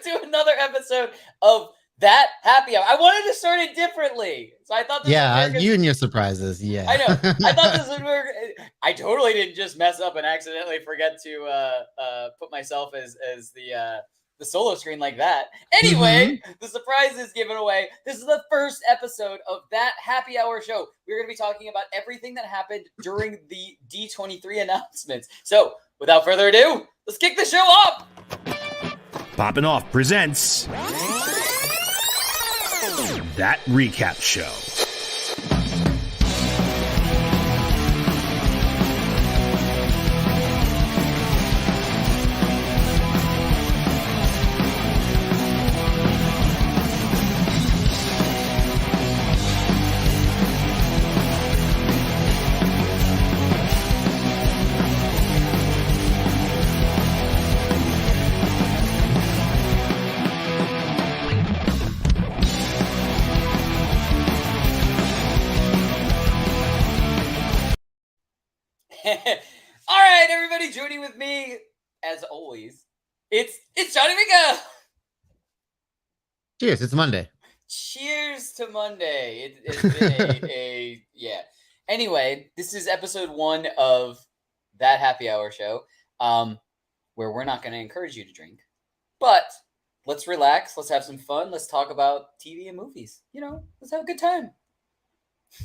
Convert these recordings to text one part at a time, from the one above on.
to another episode of That Happy Hour. I wanted to start it differently, so I thought this would work. You and your surprises. Yeah, I know. I thought this would work. I totally didn't just mess up and accidentally forget to put myself as the solo screen like that. Anyway, the surprise is given away. This is the first episode of That Happy Hour show. We're going to be talking about everything that happened during the D23 announcements. So, without further ado, let's kick the show off. Poppin' Off presents That Recap Show. All right, everybody, joining with me as always, it's Johnny Rico. Cheers! It's Monday. Cheers to Monday. It's been a yeah. Anyway, this is episode 1 of That Happy Hour show, where we're not going to encourage you to drink, but let's relax. Let's have some fun. Let's talk about TV and movies. Let's have a good time.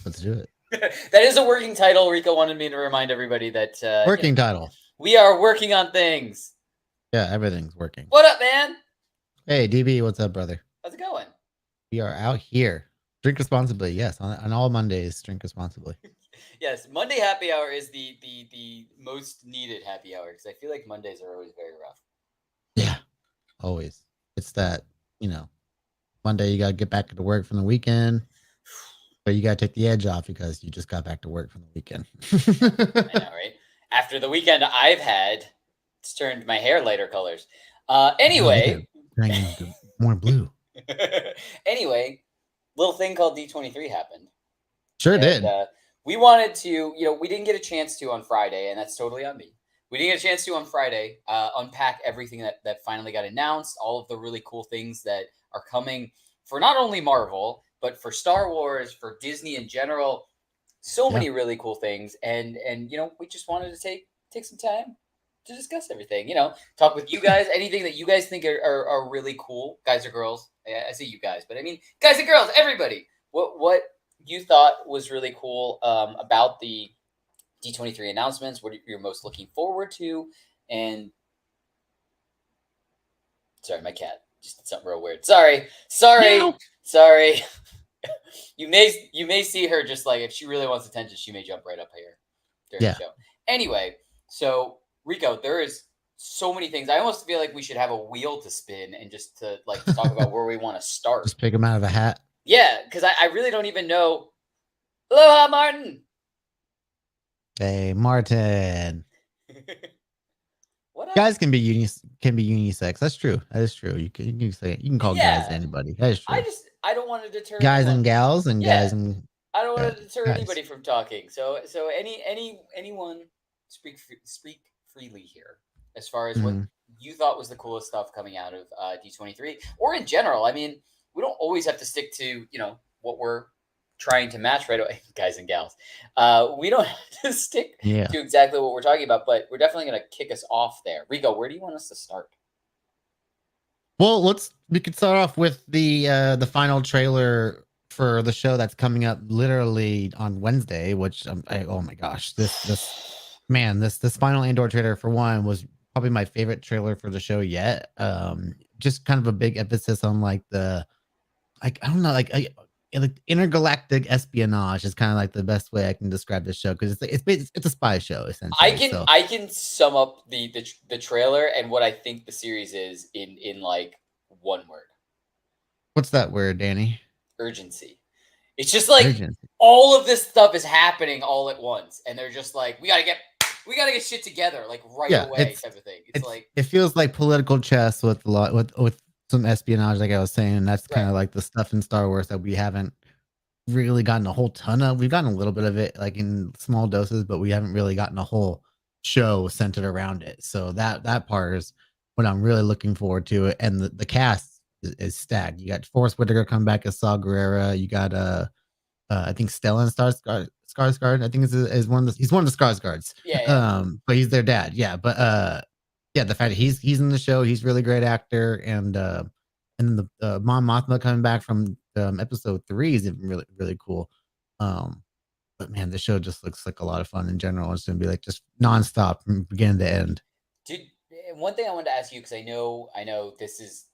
Let's do it. That is a working title. Rico wanted me to remind everybody that working title. We are working on things. Yeah, everything's working. What up, man? Hey, DB, what's up, brother? How's it going? We are out here. Drink responsibly. Yes, on all Mondays, drink responsibly. Yes, Monday happy hour is the most needed happy hour because I feel like Mondays are always very rough. Yeah, always. It's that, Monday you got to get back to work from the weekend. But you got to take the edge off because you just got back to work from the weekend. I know, right? After the weekend I've had, it's turned my hair lighter colors. Anyway. More blue. Anyway, little thing called D23 happened. Sure did. We wanted to, we didn't get a chance to on Friday, and that's totally on me. We didn't get a chance to on Friday unpack everything that finally got announced, all of the really cool things that are coming for not only Marvel, but for Star Wars, for Disney in general, so many really cool things. And we just wanted to take some time to discuss everything, talk with you guys, anything that you guys think are really cool, guys or girls. I say you guys, but I mean, guys and girls, everybody, what you thought was really cool about the D23 announcements, what you're most looking forward to. And sorry, my cat just did something real weird. Sorry. You may see her just like, if she really wants attention, she may jump right up here during the show. Anyway, so Rico, there is so many things. I almost feel like we should have a wheel to spin and just to talk about where we want to start. Just pick them out of a hat. Yeah, because I really don't even know. Aloha, Martin. Hey, Martin. What up? Guys can be unisex. That's true. That is true. You can call guys anybody. That is true. I don't want to deter guys anyone. and gals and guys and. I don't want to deter anybody from talking. So anyone speak freely here as far as what you thought was the coolest stuff coming out of D23 or in general. I mean, we don't always have to stick to what we're trying to match right away, guys and gals. We don't have to stick to exactly what we're talking about, but we're definitely going to kick us off there. Rico, where do you want us to start? Well, we could start off with the final trailer for the show that's coming up literally on Wednesday, which oh my gosh, this final Andor trailer for one was probably my favorite trailer for the show yet. Just kind of a big emphasis on intergalactic espionage is kind of like the best way I can describe this show because it's a spy show essentially. I can sum up the trailer and what I think the series is in like one word. What's that word, Danny? Urgency. It's just like all of this stuff is happening all at once, and they're just like, we gotta get shit together like right away type of thing. It's like it feels like political chess with some espionage, like I was saying, and that's kind of like the stuff in Star Wars that we haven't really gotten a whole ton of. We've gotten a little bit of it, like in small doses, but we haven't really gotten a whole show centered around it. So that part is what I'm really looking forward to. And the cast is stacked. You got Forrest Whitaker come back as Saw Gerrera. You got I think Stellan Skarsgård. I think is one of he's one of the Skarsgårds. Yeah. But he's their dad. Yeah, but yeah, the fact that he's in the show, he's a really great actor, and then the Mon Mothma coming back from episode 3 is even really cool. But man, the show just looks like a lot of fun in general. It's gonna be like just nonstop from beginning to end. Dude, one thing I wanted to ask you, because I know this is,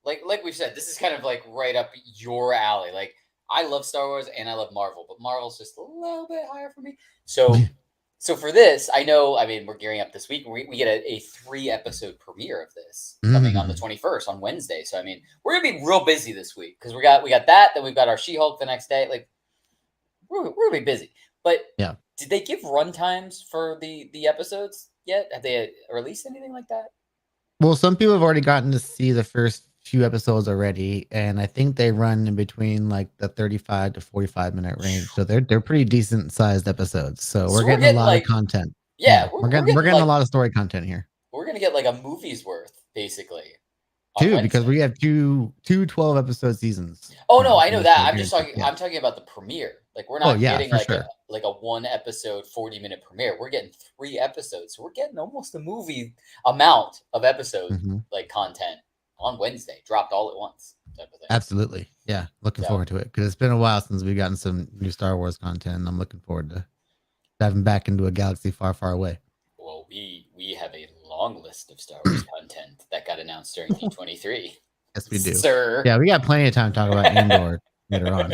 like we've said, this is kind of like right up your alley. Like, I love Star Wars and I love Marvel, but Marvel's just a little bit higher for me. So for this, I mean, we're gearing up this week. We get a 3-episode premiere of this coming on the 21st on Wednesday. So I mean, we're gonna be real busy this week because we got that. Then we've got our She-Hulk the next day. Like, we're gonna be busy. But yeah, did they give run times for the episodes yet? Have they released anything like that? Well, some people have already gotten to see the first few episodes already, and I think they run in between like the 35 to 45 minute range. So they're pretty decent sized episodes. So we're getting a lot of content. Yeah, we're getting like, a lot of story content here. We're gonna get like a movie's worth, basically. Because we have two 12 episode seasons. Oh no, I know that. I'm just talking. Yeah. I'm talking about the premiere. Like, we're not getting like a 1 episode 40-minute premiere. We're getting 3 episodes. So we're getting almost a movie amount of episodes, like content on Wednesday, dropped all at once. Type of thing. Absolutely, yeah. Looking forward to it because it's been a while since we've gotten some new Star Wars content. And I'm looking forward to diving back into a galaxy far, far away. Well, we have a long list of Star Wars content that got announced during D23. Yes, we do, sir. Yeah, we got plenty of time to talk about Andor later on.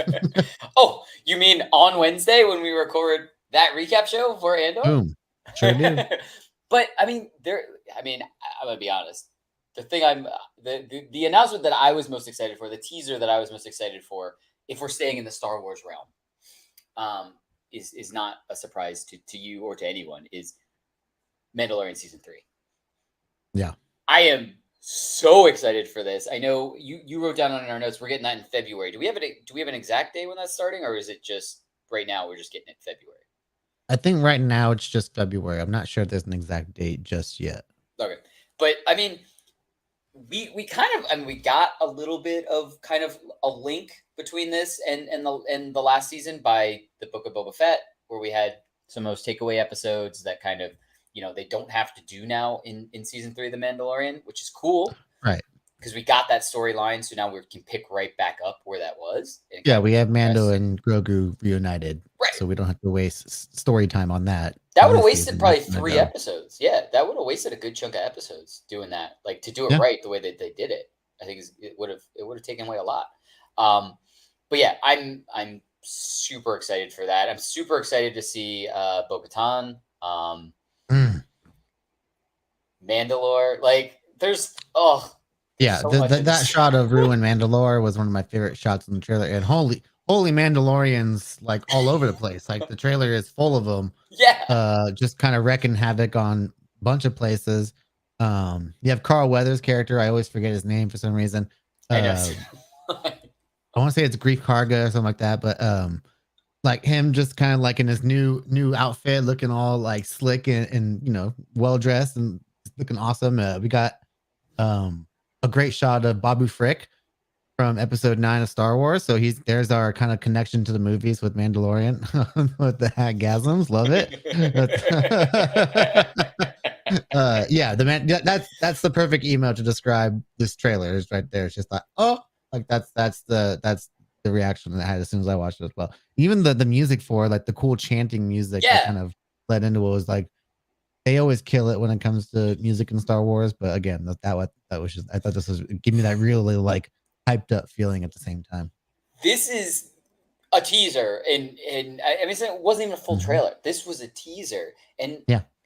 Oh, you mean on Wednesday when we record that recap show for Andor? Boom, sure do. But I mean, I'm gonna be honest. The thing the announcement that I was most excited for, the teaser that I was most excited for, if we're staying in the Star Wars realm, is not a surprise to you or to anyone, is Mandalorian season 3. Yeah, I am so excited for this. I know you wrote down on our notes we're getting that in February. Do we have an exact day when that's starting, or is it just right now we're just getting it in February? I think right now it's just February. I'm not sure if there's an exact date just yet. Okay, but I mean, we kind of, we got a little bit of kind of a link between this and the last season by the Book of Boba Fett, where we had some of those takeaway episodes that kind of, they don't have to do now in season 3 of The Mandalorian, which is cool. Right. Because we got that storyline, so now we can pick right back up where that was. Yeah, we have Mando and Grogu reunited. Right. So we don't have to waste story time on that. That would have wasted probably 3 episodes. Yeah, that would have wasted a good chunk of episodes doing that. Like, to do it right the way that they did it, I think it would have taken away a lot. But yeah, I'm super excited for that. I'm super excited to see Bo-Katan. Mandalore, like, there's yeah, so that shot of Ruin Mandalore was one of my favorite shots in the trailer, and holy Mandalorians, like, all over the place. Like, the trailer is full of them. Yeah, just kind of wrecking havoc on a bunch of places. You have Carl Weathers' character. I always forget his name for some reason. I know. I want to say it's Grief Karga or something like that, but like him just kind of like in his new outfit, looking all like slick and well dressed and looking awesome. We got a great shot of Babu Frick from episode 9 of Star Wars. So there's our kind of connection to the movies with Mandalorian with the Haggasms. Love it. Yeah, that's the perfect email to describe this trailer. Is right there. It's just like, that's the reaction that I had as soon as I watched it as well. Even the music for like the cool chanting music that kind of led into it was like, they always kill it when it comes to music in Star Wars. But again, that was just, I thought this was give me that really like hyped up feeling at the same time. This is a teaser, and I mean, it wasn't even a full trailer. This was a teaser, and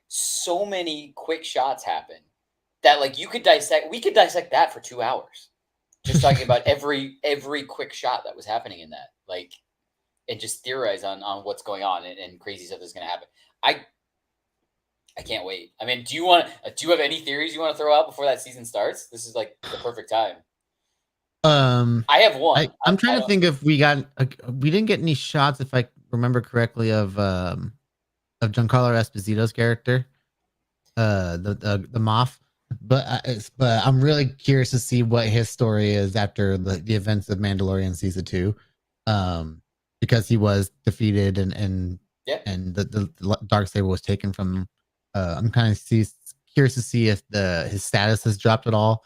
so many quick shots happen that like we could dissect that for 2 hours, just talking about every quick shot that was happening in that, like, and just theorize on what's going on and crazy stuff that's going to happen. I can't wait. I mean, do you have any theories you want to throw out before that season starts? This is like the perfect time. I have one. I'm trying to think if we didn't get any shots, if I remember correctly, of Giancarlo Esposito's character, the Moff. but I'm really curious to see what his story is after the events of Mandalorian season 2, because he was defeated and the dark saber was taken from him. I'm kind of curious to see if his status has dropped at all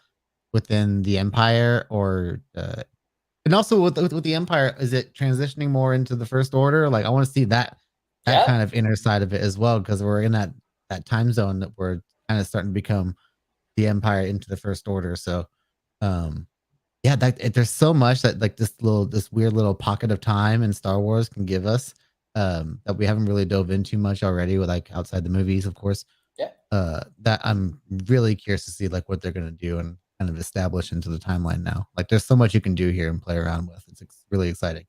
within the Empire, or and also with the Empire, is it transitioning more into the First Order? Like, I want to see that kind of inner side of it as well, because we're in that time zone that we're kind of starting to become the Empire into the First Order. So, um, yeah, there's so much that like this weird little pocket of time in Star Wars can give us, that we haven't really dove into much already, with like outside the movies, of course. Yeah. That I'm really curious to see like what they're gonna do and kind of establish into the timeline now. Like, there's so much you can do here and play around with. It's really exciting.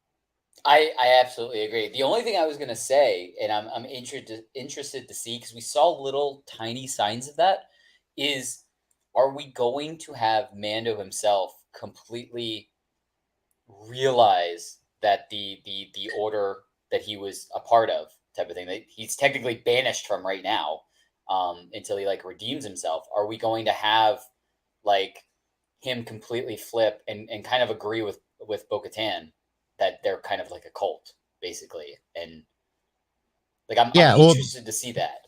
I absolutely agree. The only thing I was gonna say, and I'm interested to see, because we saw little tiny signs of that, is are we going to have Mando himself completely realize that the order that he was a part of, type of thing, that he's technically banished from right now, until he like redeems himself? Are we going to have like him completely flip and kind of agree with Bo-Katan that they're kind of like a cult, basically? And like I'm Yeah, well, interested to see that.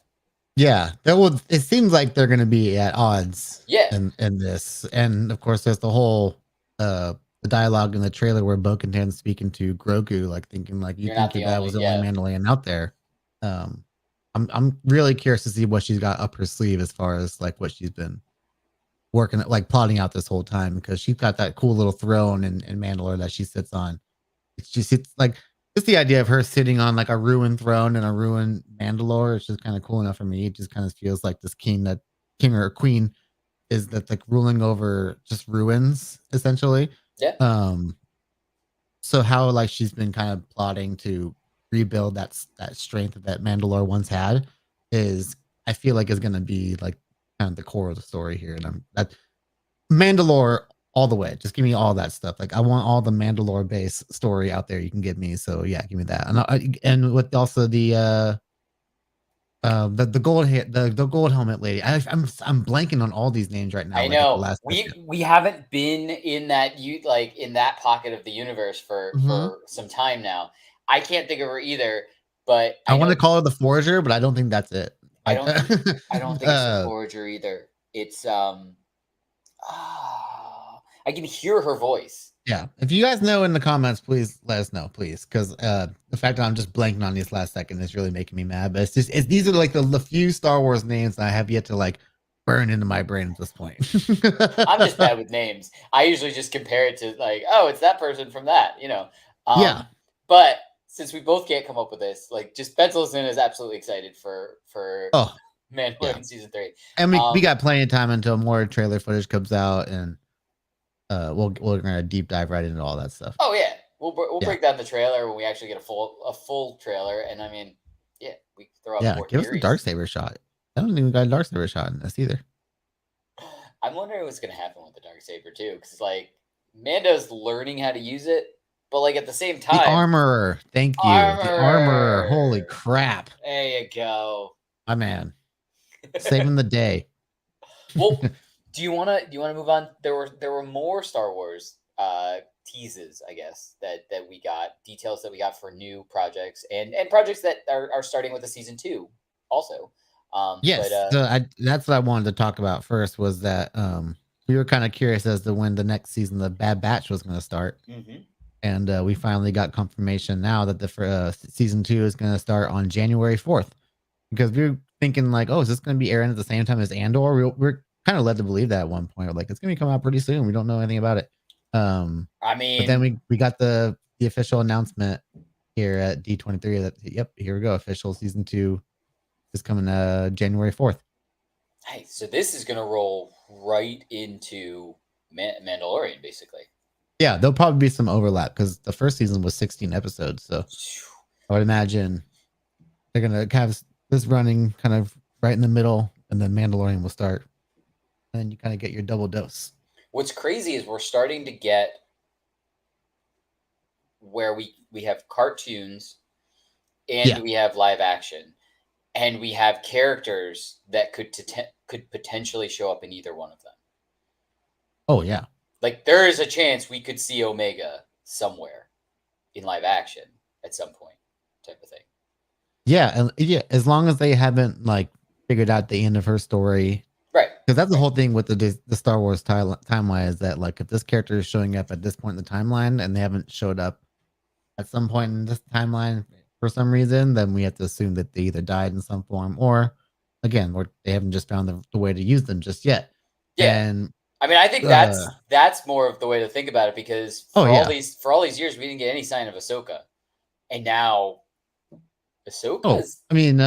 yeah, that will. It seems like they're gonna be at odds Yeah, in this, and of course, there's the whole the dialogue in the trailer where Bo-Katan's speaking to Grogu, like thinking like, "You you're not think your the dad only. was the only Yeah, Mandalorian out there." Um, I'm really curious to see what she's got up her sleeve as far as like what she's been working like plotting out this whole time, because she's got that cool little throne in Mandalore that she sits on. It's like just the idea of her sitting on like a ruined throne in a ruined Mandalore. It's just kind of cool enough for me. It just kind of feels like this king or queen is that like ruling over just ruins essentially. yeah. Um, so how like she's been kind of plotting to rebuild that strength that Mandalore once had is, I feel like, is going to be like kind of the core of the story here, and I'm that Mandalore all the way. Just give me all that stuff. Like, I want all the Mandalore base story out there you can give me. So yeah, give me that. And with also the the gold helmet lady. I'm blanking on all these names right now. I Like at the know last second. we haven't been in that like in that pocket of the universe Mhm. for some time now. I can't think of her either, but I I want to know call her the Forager, but I don't think that's it. I Like, don't I don't think it's the uh, Forager either. It's I can hear her voice. yeah. If you guys know in the comments, please let us know, please, because the fact that I'm just blanking on these last second is really making me mad. But these are like the few Star Wars names that I have yet to like burn into my brain at this point. I'm just bad with names. I usually just compare it to like, oh, it's that person from that. Yeah. But since we both can't come up with this, like, just pencil us in as absolutely excited for Oh, yeah. Mandalorian season 3. And we got plenty of time until more trailer footage comes out, and we're gonna deep dive right into all that stuff. Oh yeah, we'll Yeah. break down the trailer when we actually get a full trailer, and I mean, yeah, we can throw out Yeah. more Give us the theories. dark saber shot. I don't think we got a dark saber shot in this either. I'm wondering what's gonna happen with the dark saber too, because like Mando's learning how to use it, but like at the same The time, armorer. Thank you. The armorer. Holy armor. crap. There you go. My man. Saving the day. Well, do you wanna move on? There were more Star Wars teases, I guess, that we got, details that we got for new projects and projects that are starting with the season 2 also. But Yes, so that's what I wanted to talk about first, was that we were kind of curious as to when the next season of Bad Batch was going to start, mhm. and we finally got confirmation now that the season 2 is going to start on January 4th, because we were thinking like, oh, is this going to be airing at the same time as Andor? We're kind of led to believe that at one point. We're like, it's going to be coming out pretty soon. We don't know anything about it. I But then mean, we got the official announcement here at D23 that, yep, here we go, official season 2 is coming January 4th. hey, so this is gonna roll right into Mandalorian, basically. Yeah, there'll probably be some overlap because the first season was 16 episodes. So I would imagine they're gonna have this running kind of right in the middle, and then Mandalorian will start, and you kind of get your double dose. What's crazy is we're starting to get where we have cartoons and Yeah, we have live action. and we have characters that could potentially show up in either one of them. Oh yeah. Like there is a chance we could see Omega somewhere in live action at some point, type of thing. Yeah, and yeah, as long as they haven't like figured out the end of her story, right? Because that's the whole thing with the Star Wars timeline is that like if this character is showing up at this point in the timeline and they haven't showed up at some point in this timeline for some reason, then we have to assume that they either died in some form or again, or they haven't just found the way to use them just yet. Yeah, and I mean, I think that's more of the way to think about it because for all these years we didn't get any sign of Ahsoka, and now Ahsoka. Oh, I mean,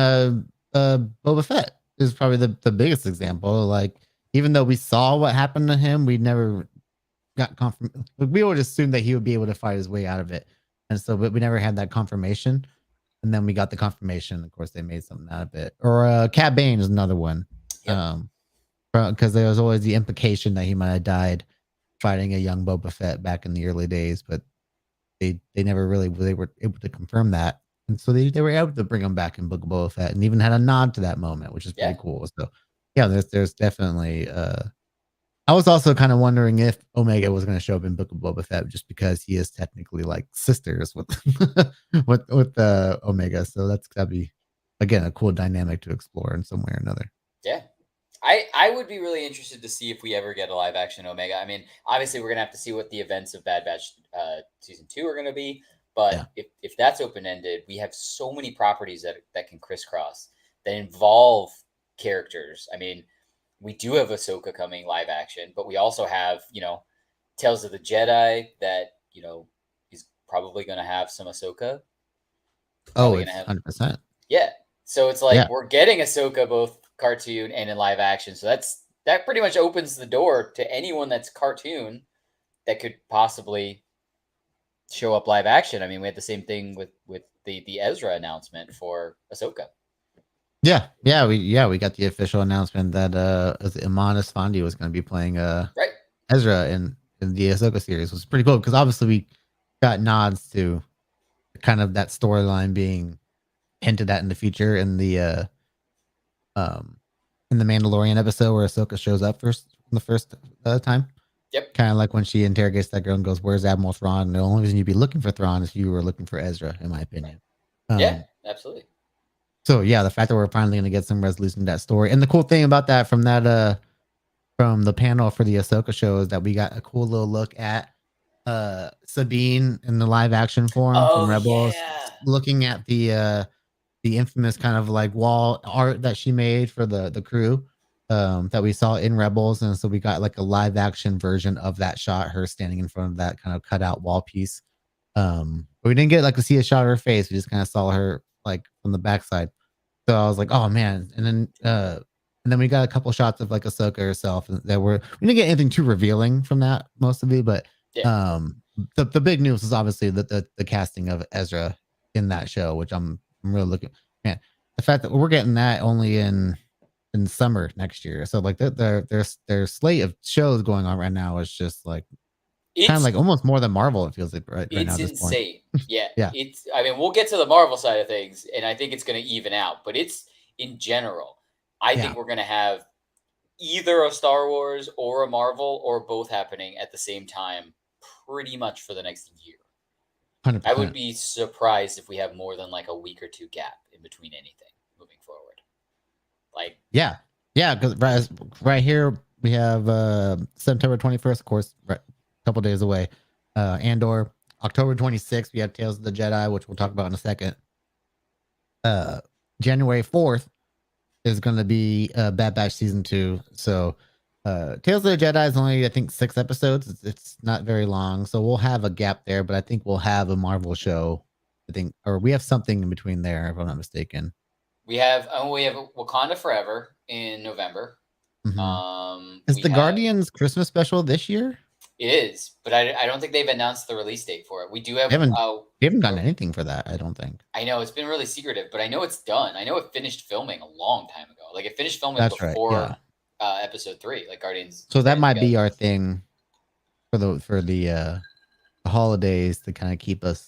Boba Fett is probably the biggest example. Like, even though we saw what happened to him, we never got confirmation. We would assume that he would be able to fight his way out of it, and so but we never had that confirmation. And then we got the confirmation. Of course, they made something out of it. Or Cat Bane is another one. Yep. Because there was always the implication that he might have died fighting a young Boba Fett back in the early days, but they never really were able to confirm that, and so they were able to bring him back in Book of Boba Fett, and even had a nod to that moment, which is pretty cool. So yeah, there's definitely. I was also kind of wondering if Omega was going to show up in Book of Boba Fett, just because he is technically like sisters with with Omega, so that'd be again a cool dynamic to explore in some way or another. Yeah. I would be really interested to see if we ever get a live action Omega. I mean, obviously we're gonna have to see what the events of Bad Batch season 2 are gonna be, but if that's open ended, we have so many properties that can crisscross that involve characters. I mean, we do have Ahsoka coming live action, but we also have Tales of the Jedi that is probably gonna have some Ahsoka. Oh, it's 100%. Yeah, so it's like we're getting Ahsoka both cartoon and in live action, so that pretty much opens the door to anyone that's cartoon that could possibly show up live action. I mean, we had the same thing with the Ezra announcement for Ahsoka. We got the official announcement that Iman Esfandi was going to be playing Ezra in the Ahsoka series. It was pretty cool because obviously we got nods to kind of that storyline being hinted at in the future in the Mandalorian episode where Ahsoka shows up the first time. Yep. Kind of like when she interrogates that girl and goes, "Where's Admiral Thrawn?" And the only reason you'd be looking for Thrawn is you were looking for Ezra, in my opinion. Yeah, absolutely. So yeah, the fact that we're finally going to get some resolution to that story, and the cool thing about that from the panel for the Ahsoka show is that we got a cool little look at Sabine in the live action form from Rebels, looking at the infamous kind of like wall art that she made for the crew that we saw in Rebels. And so we got like a live action version of that shot, her standing in front of that kind of cutout wall piece. But we didn't get like to see a shot of her face. We just kind of saw her like from the backside. So I was like, oh man. And then we got a couple shots of like Ahsoka herself that we didn't get anything too revealing from that mostly, but the big news is obviously the casting of Ezra in that show, which I'm really looking, man, the fact that we're getting that only in summer next year. So like their slate of shows going on right now is just like kind of like almost more than Marvel. It feels like right now. It's insane. Yeah. Yeah. I mean, we'll get to the Marvel side of things and I think it's going to even out, but it's in general, I think we're going to have either a Star Wars or a Marvel or both happening at the same time, pretty much for the next year. 100%. I would be surprised if we have more than like a week or two gap in between anything moving forward. Like, because right here we have September 21st, of course, a couple days away. Andor, October 26th, we have Tales of the Jedi, which we'll talk about in a second. January 4th is going to be Bad Batch season 2. So Tales of the Jedi is only, I think, 6 episodes. It's not very long, so we'll have a gap there. But I think we'll have a Marvel show. I think, or we have something in between there, if I'm not mistaken. We have Wakanda Forever in November. Mm-hmm. Is the Guardians Christmas special this year? It is, but I don't think they've announced the release date for it. We do have. We haven't done anything for that, I don't think. I know it's been really secretive, but I know it's done. I know it finished filming a long time ago. Like it finished filming before episode 3, like Guardians. So that might be our thing for the holidays to kind of keep us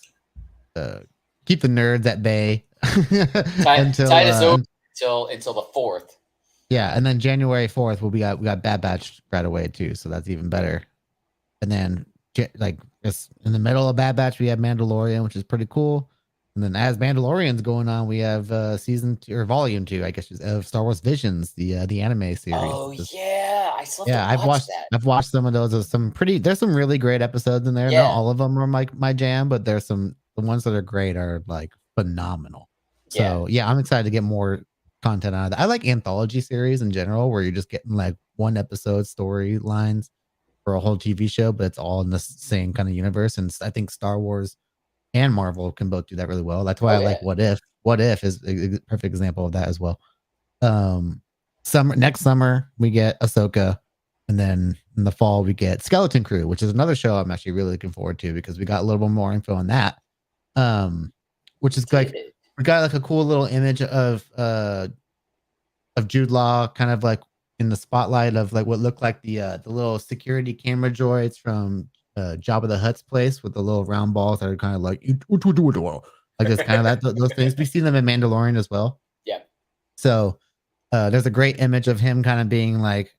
keep the nerds at bay until the 4th. Yeah, and then January 4th, we got Bad Batch right away too, so that's even better. And then like just in the middle of Bad Batch, we have Mandalorian, which is pretty cool. And then as Mandalorian's going on, we have season 2 or volume 2, I guess, of Star Wars Visions, the anime series. Oh yeah, I still have to watch that. I've watched some of those. There's some really great episodes in there. Yeah. Not all of them are my jam, but there's the ones that are great are like phenomenal. So yeah, I'm excited to get more content out of that. I like anthology series in general, where you're just getting like one episode storylines for a whole TV show, but it's all in the same kind of universe. And I think Star Wars and Marvel can both do that really well. That's why I like What If. What If is a perfect example of that as well. Next summer we get Ahsoka, and then in the fall we get Skeleton Crew, which is another show I'm actually really looking forward to because we got a little bit more info on that. Which is like we got like a cool little image of Jude Law kind of like in the spotlight of like what looked like the little security camera droids from Jabba the Hutt's place with the little round balls that are kind of like it's kind of those things. We've seen them in Mandalorian as well. Yeah. So there's a great image of him kind of being like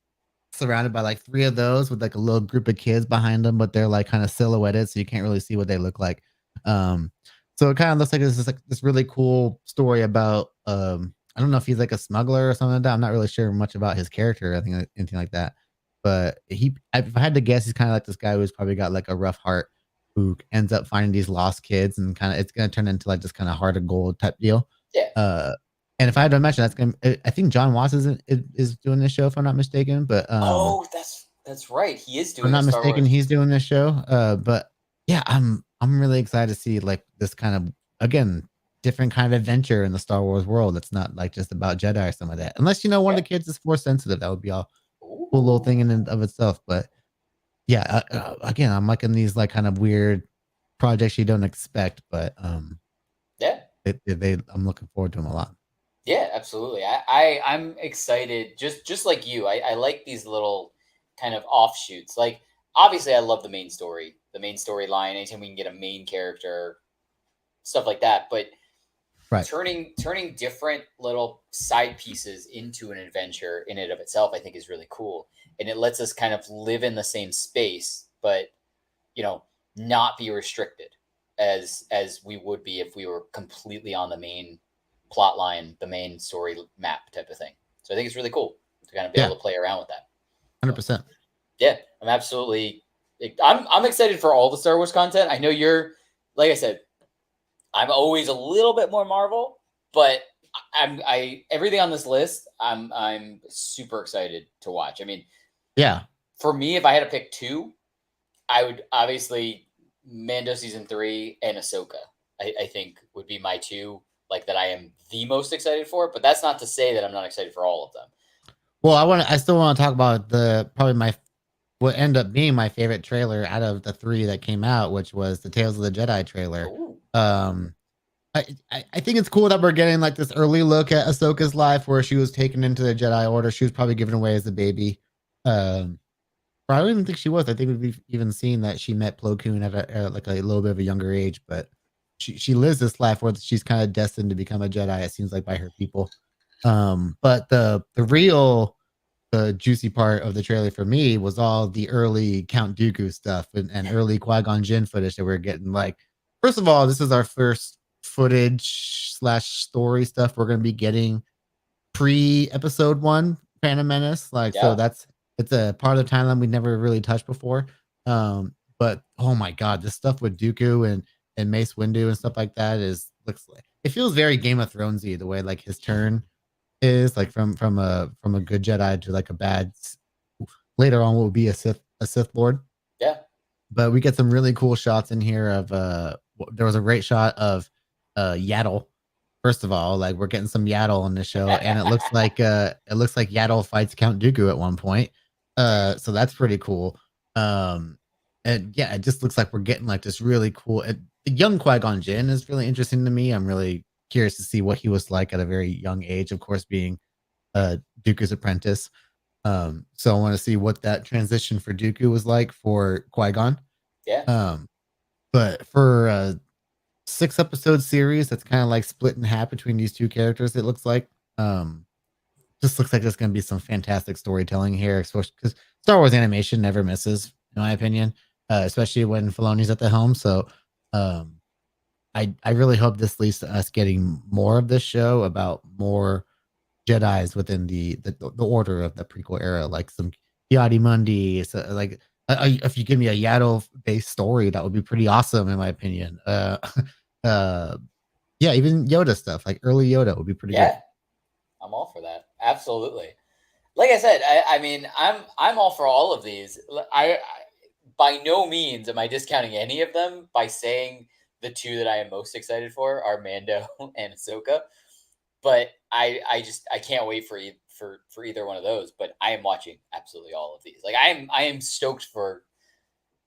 surrounded by like 3 of those with like a little group of kids behind him, but they're like kind of silhouetted, so you can't really see what they look like. So it kind of looks like this really cool story about I don't know if he's like a smuggler or something like that. I'm not really sure much about his character. I think anything like that. But if I had to guess, he's kind of like this guy who's probably got like a rough heart who ends up finding these lost kids, and kind of it's gonna turn into like this kind of heart of gold type deal. Yeah. And if I had to mention, I think John Watts is doing this show, if I'm not mistaken. But that's right. He is doing. If I'm not mistaken, he's doing this show. But yeah, I'm really excited to see like this kind of, again, different kind of adventure in the Star Wars world. It's not like just about Jedi or some of that. Unless one of the kids is Force sensitive, that would be a cool little thing in and of itself. But yeah, again, I'm liking these like kind of weird projects you don't expect, but yeah, I'm looking forward to them a lot. Yeah, absolutely. I'm excited. Just like you, I like these little kind of offshoots. Like obviously, I love the main storyline. Anytime we can get a main character, stuff like that. But turning different little side pieces into an adventure in and of itself, I think is really cool, and it lets us kind of live in the same space, but not be restricted as we would be if we were completely on the main plot line, the main story map type of thing. So I think it's really cool to kind of be able to play around with that. 100%. Yeah, I'm excited for all the Star Wars content. I know you're, like I said, I'm always a little bit more Marvel, but I everything on this list, I'm super excited to watch. I mean, yeah, for me, if I had to pick 2, I would obviously Mando season 3 and Ahsoka. I think would be my 2, like that I am the most excited for. But that's not to say that I'm not excited for all of them. Well, I still want to talk about what ended up being my favorite trailer out of the 3 that came out, which was the Tales of the Jedi trailer. Ooh. I think it's cool that we're getting like this early look at Ahsoka's life, where she was taken into the Jedi Order. She was probably given away as a baby. But I don't even think she was. I think we've even seen that she met Plo Koon at like a little bit of a younger age, but she lives this life where she's kind of destined to become a Jedi, it seems like, by her people. But the real juicy part of the trailer for me was all the early Count Dooku stuff and early Qui-Gon Jinn footage that we're getting. Like, first of all, this is our first footage / story stuff we're going to be getting pre-episode 1 Phantom Menace. Like, so it's a part of the timeline we never really touched before. But oh my god, this stuff with Dooku and Mace Windu and stuff like that looks like it feels very Game of Thronesy, the way like his turn is like from a good Jedi to like a bad, later on will be a Sith Lord. Yeah. But we get some really cool shots in here of there was a great shot of Yaddle. First of all, like we're getting some Yaddle on this show, and it looks like Yaddle fights Count Dooku at one point. So that's pretty cool. And yeah, it just looks like we're getting like this really cool. The young Qui-Gon Jinn is really interesting to me. I'm really curious to see what he was like at a very young age, of course, being Dooku's apprentice. So I want to see what that transition for Dooku was like for Qui-Gon. Yeah. But for a 6-episode series that's kind of like split in half between these 2 characters, it looks like Just looks like there's going to be some fantastic storytelling here, especially because Star Wars animation never misses, in my opinion, especially when Filoni's at the helm. So, um, I really hope this leads to us getting more of this show about more Jedi's within the order of the prequel era, like some Yadi Mundi. So, like, if you give me a Yaddle based story, that would be pretty awesome, in my opinion. Uh, yeah, even Yoda stuff, like early Yoda, would be pretty good. I'm all for that. Absolutely. Like I said, I mean, I'm all for all of these. I by no means am I discounting any of them by saying the two that I am most excited for are Mando and Ahsoka. But I can't wait for either one of those. But I am watching absolutely all of these. Like I am stoked for.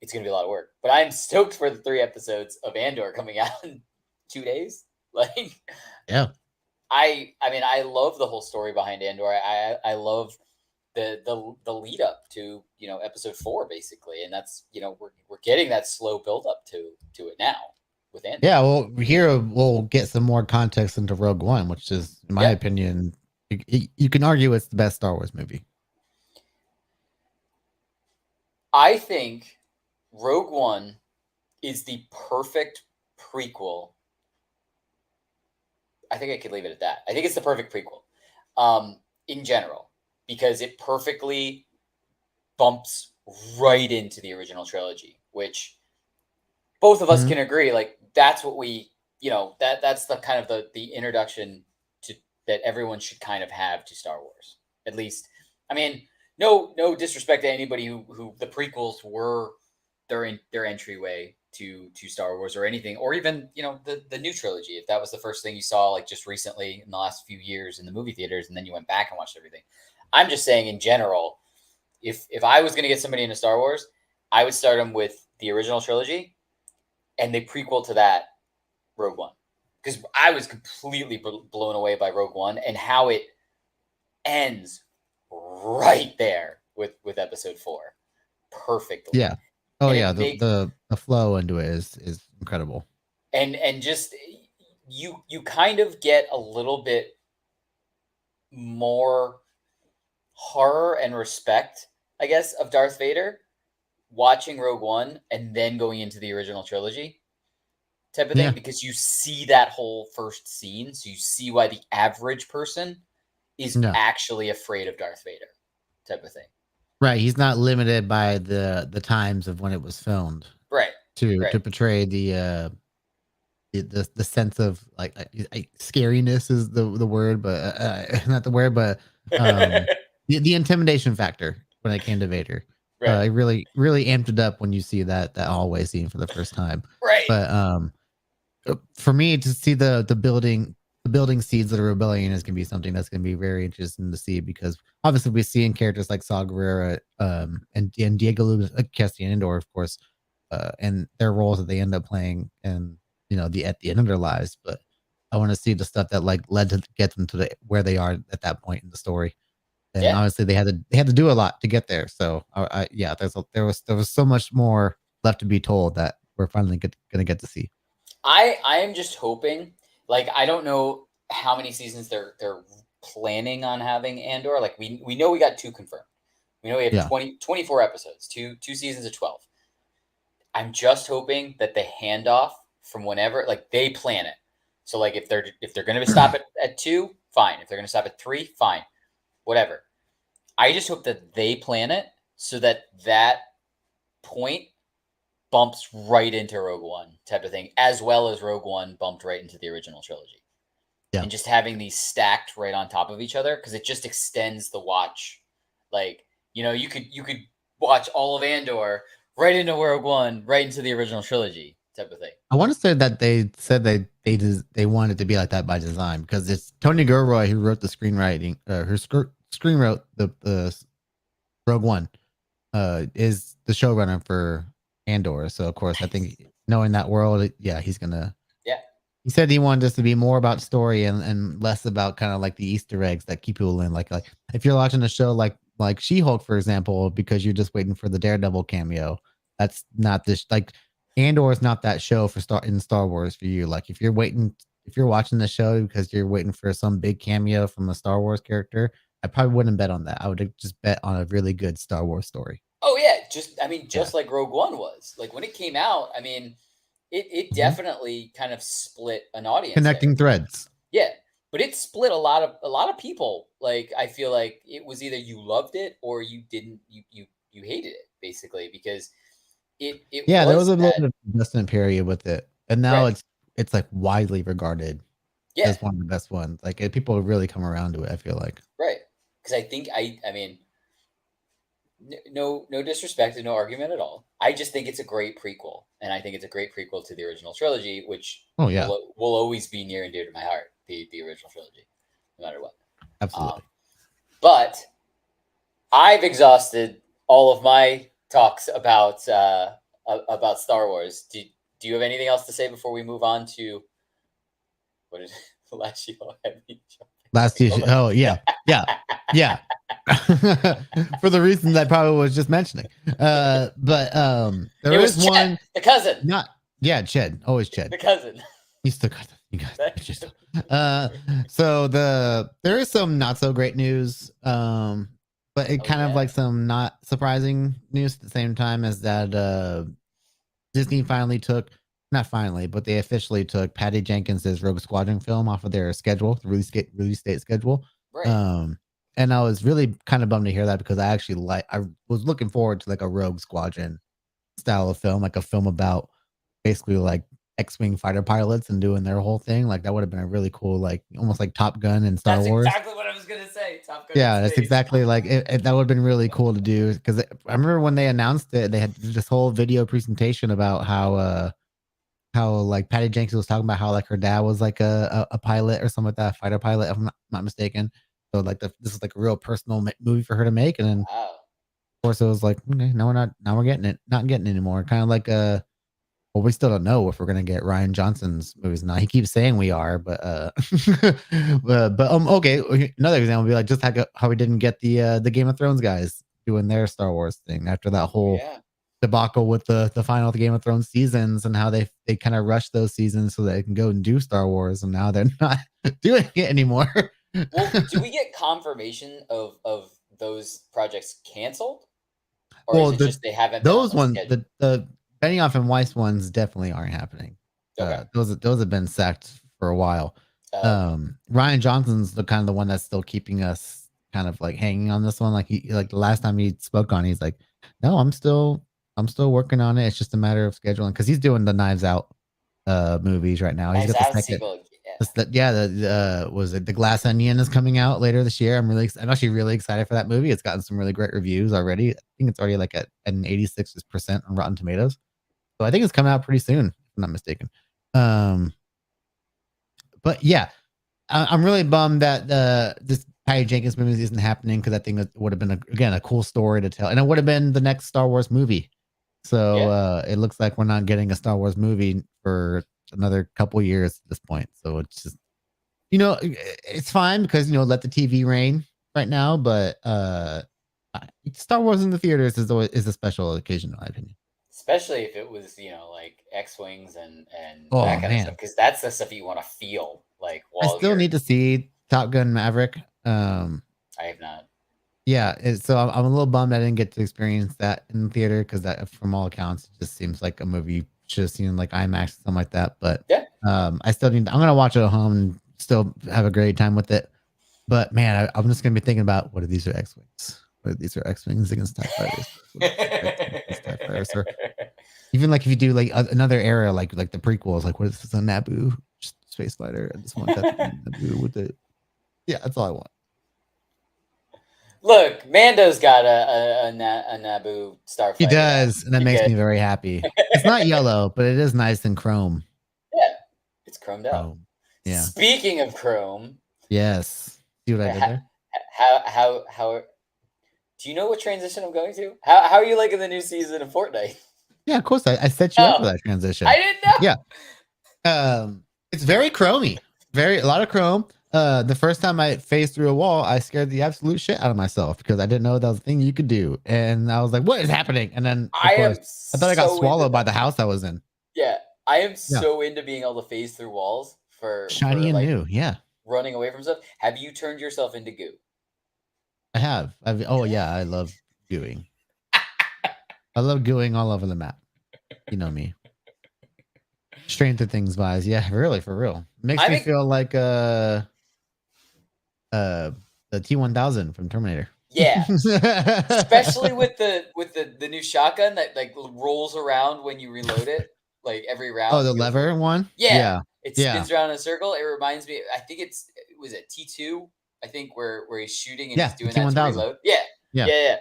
It's gonna be a lot of work, but I'm stoked for the 3 episodes of Andor coming out in 2 days. Like, Yeah. I mean, I love the whole story behind Andor. I love the lead up to episode 4 basically, and that's we're getting that slow build up to it now with Andor. Yeah, well, here we'll get some more context into Rogue One, which is, in my opinion, you can argue it's the best Star Wars movie. I think Rogue One is the perfect prequel. I think I could leave it at that. I think it's the perfect prequel in general, because it perfectly bumps right into the original trilogy, which both of us can agree, like that's what we, that's the kind of the introduction to that everyone should kind of have to Star Wars. At least, I mean, no disrespect to anybody who the prequels were their entryway to Star Wars or anything, or even the new trilogy, if that was the first thing you saw like just recently in the last few years in the movie theaters and then you went back and watched everything. I'm just saying in general, if I was going to get somebody into Star Wars, I would start them with the original trilogy and they prequel to that, Rogue One, because I was completely blown away by Rogue One and how it ends right there with episode 4 perfectly. Yeah. Oh, yeah. The flow into it is incredible. And just you kind of get a little bit more horror and respect, I guess, of Darth Vader watching Rogue One and then going into the original trilogy type of thing, because you see that whole first scene, so you see why the average person is actually afraid of Darth Vader type of thing. Right, he's not limited by the times of when it was filmed. Right. To portray the sense of like scariness is the word, but not the word, but the intimidation factor when it came to Vader. Right. It really amped it up when you see that hallway scene for the first time. Right. But for me to see the building seeds of the rebellion is going to be something that's going to be very interesting to see, because obviously we see in characters like Saw Gerrera and Diego Luna, Cassian Andor, of course, and their roles that they end up playing and at the end of their lives. But I want to see the stuff that like led to get them to where they are at that point in the story. And obviously they had to do a lot to get there. So there was so much more left to be told that we're finally going to get to see. I am just hoping, like, I don't know how many seasons they're planning on having Andor. Like we know we got 2 confirmed. We know we have 24 episodes, two seasons of 12. I'm just hoping that the handoff from whenever, like, they plan it. So like if they're going to stop at 2, fine. If they're going to stop at 3, fine. Whatever. I just hope that they plan it so that point bumps right into Rogue One type of thing, as well as Rogue One bumped right into the original trilogy. Yeah. And just having these stacked right on top of each other, because it just extends the watch. Like, you could watch all of Andor right into Rogue One, right into the original trilogy type of thing. I want to say that they said they wanted to be like that by design, because it's Tony Gilroy who wrote the screenwriting, screen wrote the Rogue One, is the showrunner for Andor. So of course, I think knowing that world, he's gonna. Yeah. He said he wanted this to be more about story and less about kind of like the Easter eggs that keep people in. Like if you're watching a show like She-Hulk, for example, because you're just waiting for the Daredevil cameo, that's not this. Like Andor is not that show for Star Wars for you. Like if you're if you're watching the show because you're waiting for some big cameo from a Star Wars character, I probably wouldn't bet on that. I would just bet on a really good Star Wars story. Oh yeah, just like Rogue One was. Like when it came out, I mean, it definitely kind of split an audience. Connecting threads. Yeah, but it split a lot of people. Like I feel like it was either you loved it or you didn't. You hated it basically because it. Yeah, there was a little bit of investment period with it, and now it's like widely regarded as one of the best ones. Like people really come around to it. I feel like because I think I mean. No disrespect and no argument at all. I just think it's a great prequel, and I think it's a great prequel to the original trilogy, which will always be near and dear to my heart. The original trilogy, no matter what. Absolutely. But I've exhausted all of my talks about Star Wars. Do you have anything else to say before we move on to what is the last year? Last year. Oh yeah. For the reasons I probably was just mentioning. But there is Ched, one, the cousin. Ched, always Ched. The cousin. He's the cousin. You guys. So there is some not so great news. But it kind of like some not surprising news at the same time as that Disney not finally, but they officially took Patty Jenkins' Rogue Squadron film off of their schedule, the release date schedule. Right. And I was really kind of bummed to hear that because I was looking forward to like a Rogue Squadron style of film, like a film about basically like X-Wing fighter pilots and doing their whole thing. Like that would have been a really cool, like almost like Top Gun and Star Wars. That's exactly what I was going to say. Top Gun. Yeah, that's exactly like that would have been really cool to do because I remember when they announced it, they had this whole video presentation about how like Patty Jenkins was talking about how like her dad was like a pilot or something like that, a fighter pilot, if I'm not mistaken. So like this is like a real personal movie for her to make, and then of course it was like, okay, no, we're getting it, not getting it anymore. Kind of like well, we still don't know if we're gonna get Rian Johnson's movies now. He keeps saying we are, but okay. Another example would be like just how we didn't get the Game of Thrones guys doing their Star Wars thing after that whole debacle with the final Game of Thrones seasons and how they kind of rushed those seasons so they can go and do Star Wars, and now they're not doing it anymore. Well, do we get confirmation of those projects canceled? Or is it just they haven't been those ones, the Benioff and Weiss ones definitely aren't happening. Okay. Those have been sacked for a while. Rian Johnson's the kind of the one that's still keeping us kind of like hanging on this one. Like the last time he spoke on, he's like, no, I'm still working on it. It's just a matter of scheduling because he's doing the Knives Out movies right now. He's got the second. Was it The Glass Onion is coming out later this year. I'm actually really excited for that movie. It's gotten some really great reviews already. I think it's already like at an 86% on Rotten Tomatoes. So I think it's coming out pretty soon, if I'm not mistaken. But yeah, I'm really bummed that this Patty Jenkins movie isn't happening because I think it would have been a cool story to tell, and it would have been the next Star Wars movie. So it looks like we're not getting a Star Wars movie for another couple years at this point. So it's just, it's fine because let the TV reign right now, but Star Wars in the theaters is a special occasion in my opinion. Especially if it was, like X-Wings and that kind of stuff, because that's the stuff you want to feel like. I still need to see Top Gun Maverick. I have not. Yeah, so I'm a little bummed I didn't get to experience that in the theater because that, from all accounts, it just seems like a movie should have seen like IMAX, something like that. But I still I'm gonna watch it at home and still have a great time with it. But man, I'm just gonna be thinking about what are these X-Wings? What are these X-Wings against TIE fighters? Or even like if you do like another era, like the prequels, like what is this, a Naboo space fighter? I just want that Naboo with it. Yeah, that's all I want. Look, Mando's got a Naboo starfighter. He does, and that makes me very happy. It's not yellow, but it is nice and chrome. Yeah, it's chromed out. Yeah. Speaking of chrome, yes. See what I did there? How? Do you know what transition I'm going to? How are you liking the new season of Fortnite? Yeah, of course. I set you up for that transition. I didn't know. Yeah. It's very chromy. A lot of chrome. The first time I phased through a wall, I scared the absolute shit out of myself because I didn't know that was a thing you could do. And I was like, what is happening? And then I thought I got swallowed by the house I was in. Yeah. I am so into being able to phase through walls shiny and like new. Yeah, running away from stuff. Have you turned yourself into goo? I have. Oh yeah, I love gooing. I love gooing all over the map. You know me. Stranger Things vibes. Yeah, really, for real. Makes me feel like the T-1000 from Terminator. Yeah. Especially with the new shotgun that like rolls around when you reload it, like every round. Oh, the lever one? Yeah. It Yeah. spins around in a circle. It reminds me, I think was it T2, I think, where he's shooting and he's doing that to reload. Yeah.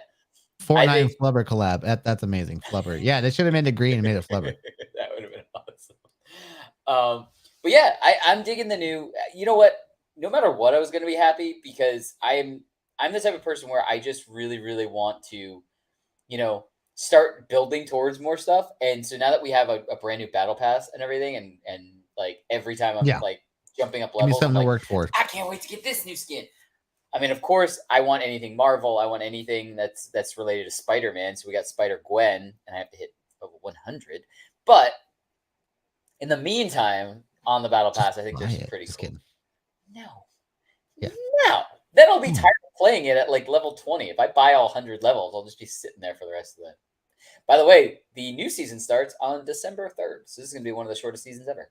Fortnite and Flubber collab. That's amazing. Flubber. Yeah, they should have made it green and made it Flubber. That would have been awesome. But yeah, I'm digging the new. You know what? No matter what, I was going to be happy because I'm the type of person where I just really, really want to, start building towards more stuff. And so now that we have a brand new battle pass and everything, and like every time I'm like jumping up levels, something I'm to work towards. I can't wait to get this new skin. I mean, of course, I want anything Marvel. I want anything that's related to Spider-Man. So we got Spider-Gwen, and I have to hit level 100. But in the meantime, on the Battle Pass, I think there's some pretty cool. Kidding. No. Then I'll be tired of playing it at like level 20. If I buy all 100 levels, I'll just be sitting there for the rest of it. By the way, the new season starts on December 3rd. So this is going to be one of the shortest seasons ever.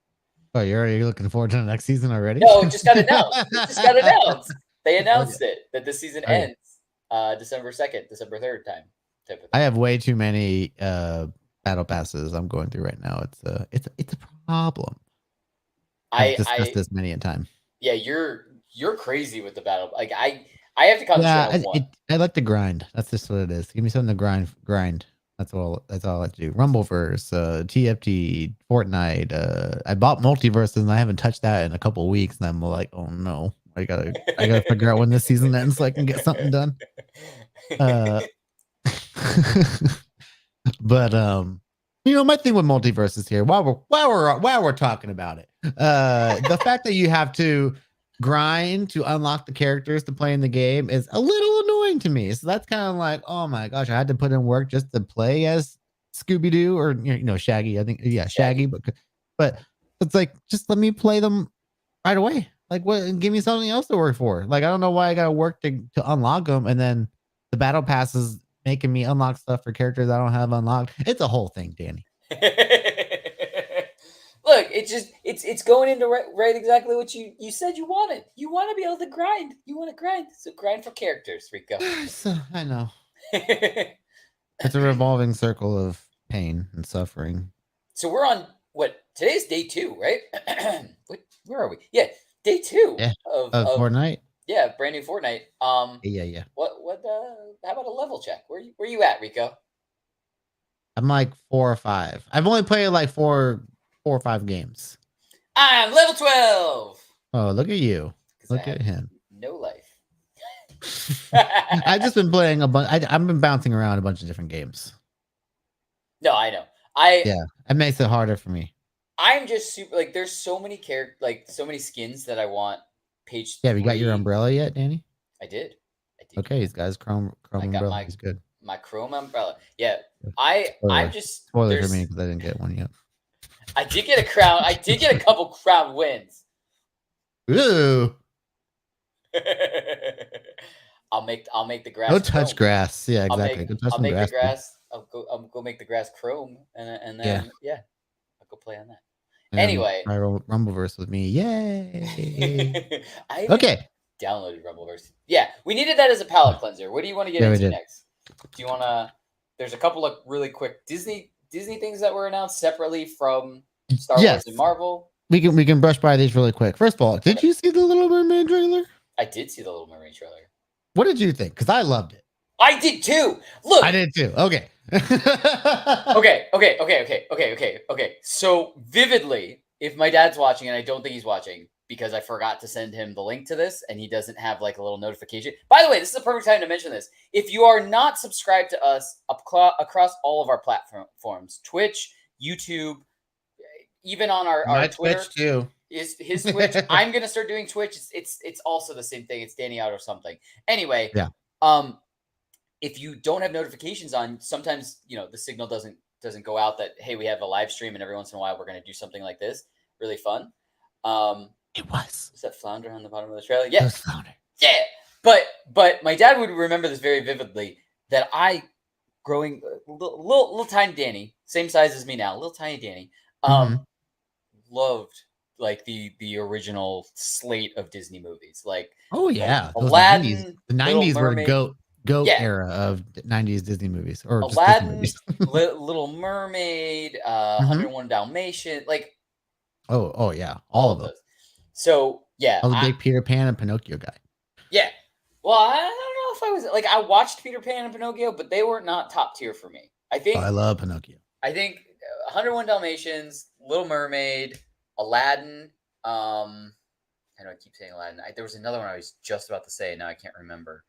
Oh, you're already looking forward to the next season already? No, it just got announced. They announced it that the season ends December 2nd, December 3rd time. Type of thing. I have way too many battle passes I'm going through right now. It's a problem. I've discussed this many a time. Yeah, you're crazy with the battle. Like I have to concentrate on one. I like to grind. That's just what it is. Give me something to grind. That's all I like to do. Rumbleverse, TFT, Fortnite. I bought Multiverse and I haven't touched that in a couple of weeks, and I'm like, oh no. I gotta figure out when this season ends so I can get something done. But my thing with Multiverse here, while we're talking about it, the fact that you have to grind to unlock the characters to play in the game is a little annoying to me. So that's kind of like, oh my gosh, I had to put in work just to play as Scooby-Doo or Shaggy. I think Shaggy, but it's like, just let me play them right away. Like, what? Give me something else to work for. Like, I don't know why I gotta work to unlock them, and then the battle pass is making me unlock stuff for characters I don't have unlocked. It's a whole thing, Danny. Look, it's going into right exactly what you said you wanted. You want to be able to grind. You want to grind. So grind for characters, Rico. So, I know. It's a revolving circle of pain and suffering. So we're on today's day 2, right? Where are we? Yeah. Day 2 of Fortnite. Yeah, brand new Fortnite. Yeah. What how about a level check? Where you at, Rico? I'm like 4 or 5. I've only played like 4 or 5 games. I'm level 12. Oh, look at you. Look at him. No life. I've just been playing a bunch. I've been bouncing around a bunch of different games. No, I know. It makes it harder for me. I'm just super like there's so many so many skins that I want. Page 3. Have you got your umbrella yet, Danny? I did. Okay, he's got his chrome umbrella. He's good. My chrome umbrella. Yeah. I'm just spoiler for me because I didn't get one yet. I did get a crown. I did get a couple crown wins. Ooh. I'll make the grass. Go touch grass. Yeah, exactly. I'll make the grass. I'll go make the grass chrome, and then I'll go play on that. Anyway, Rumbleverse with me. Yay! Okay. Downloaded Rumbleverse. Yeah, we needed that as a palate cleanser. What do you want to get into next? Do you want to? There's a couple of really quick Disney things that were announced separately from Star Wars and Marvel. We can brush by these really quick. First of all, did you see the Little Mermaid trailer? I did see the Little Mermaid trailer. What did you think? Because I loved it. I did too. Look, I did too. Okay. Okay. So vividly, if my dad's watching, and I don't think he's watching because I forgot to send him the link to this, and he doesn't have like a little notification. By the way, this is the perfect time to mention this. If you are not subscribed to us across all of our platforms, Twitch, YouTube, even on our Twitter, Twitch too. His Twitch. I'm gonna start doing Twitch. It's also the same thing. It's Danny Out or something. Anyway, if you don't have notifications on, sometimes the signal doesn't go out that hey, we have a live stream, and every once in a while we're gonna do something like this, really fun. It was. Was that flounder on the bottom of the trailer? It Yeah. was flounder. Yeah. But my dad would remember this very vividly, that I, growing little tiny Danny, same size as me now, little tiny Danny, Mhm. loved like the original slate of Disney movies, like Oh yeah, those 90s. Aladdin, The Little 90s were Mermaid. goat Yeah, era of 90s Disney movies, or just Disney Aladdin, movies. Little Mermaid, Mhm. 101 Dalmatian, like Oh yeah, all all of of them. those. So yeah, I was a big Peter Pan and Pinocchio guy. yeah. Well, I don't know if I was like, I watched Peter Pan and Pinocchio, but they were not top tier for me. Oh, I love Pinocchio. I think 101 Dalmatians, Little Mermaid, Aladdin. I know I keep saying Aladdin. There was another one I was just about to say, and now I can't remember.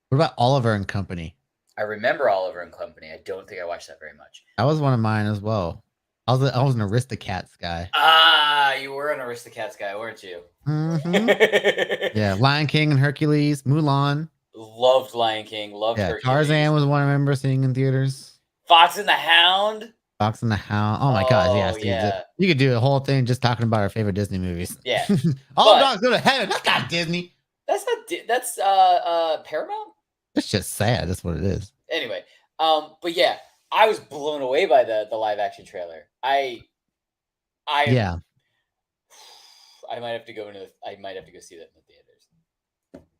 What about Oliver and Company? I remember Oliver and Company. I don't think I watched that very much. That was one of mine as well. I was an Aristocats guy. Ah, you were an Aristocats guy, weren't you? Mhm. Yeah, Lion King and Hercules, Mulan. Loved Lion King. Loved Yeah, Hercules. Tarzan was one I remember seeing in theaters. Fox and the Hound. Fox and the Hound. Oh my God, yeah, Oh Steve, yeah. you could do a whole thing just talking about our favorite Disney movies. Yeah. All But- dogs go to heaven. That's not Disney. That's not. That's Paramount. It's just sad. That's what it is. Anyway, but yeah, I was blown away by the live action trailer. I Yeah. I might have to go I might have to go see that in the theaters.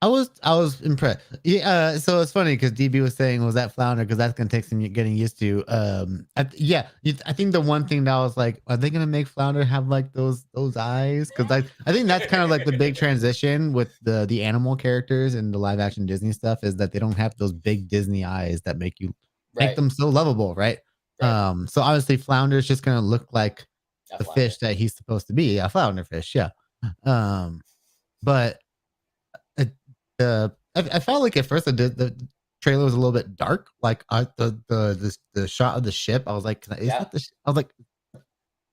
I was impressed. Yeah, so it's funny because DB was saying, was that flounder? Because that's gonna take some getting used to. I think the one thing that I was like, are they gonna make flounder have like those eyes? Because I think that's kind of like the big transition with the animal characters and the live action Disney stuff, is that they don't have those big Disney eyes that make Right. them so lovable, right? Right. So obviously flounder is just gonna look like A the flounder. fish that he's supposed to be, a flounder fish, yeah. But I felt like at first the trailer was a little bit dark. Like the shot of the ship, I was like, is Yeah. that the? I was like,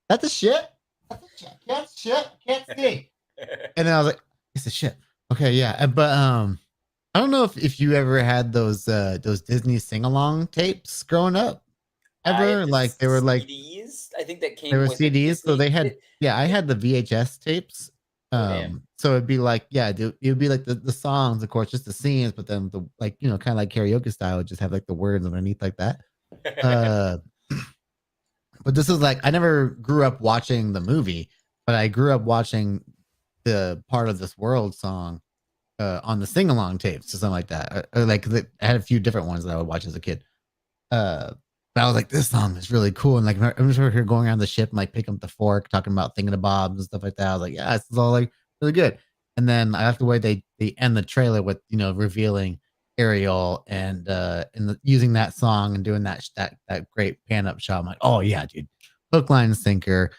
that's the ship. That's the ship. Can't ship. Can't see. And then I was like, it's a ship. Okay, yeah. But I don't know if you ever had those Disney sing along tapes growing up. Ever, like they were like CDs. I think that came. there were with the CDs, so Disney- they had I had the VHS tapes. Oh, damn. So it'd be like, yeah, it would be like the songs, of course, just the scenes, but then the like, you know, kind of like karaoke style, just have like the words underneath like that. But this is like, I never grew up watching the movie, but I grew up watching the Part of This World song on the sing along tapes or something like that. Like I had a few different ones that I would watch as a kid. But I was like, this song is really cool. And like, I'm just here going around the ship and like picking up the fork, talking about thinking of Bob and stuff like that. I was like, yeah, this is all like really good. And then I like the way they end the trailer with, you know, revealing Ariel and using that song and doing that great pan up shot. I'm like, oh yeah, dude, hook, line, and sinker.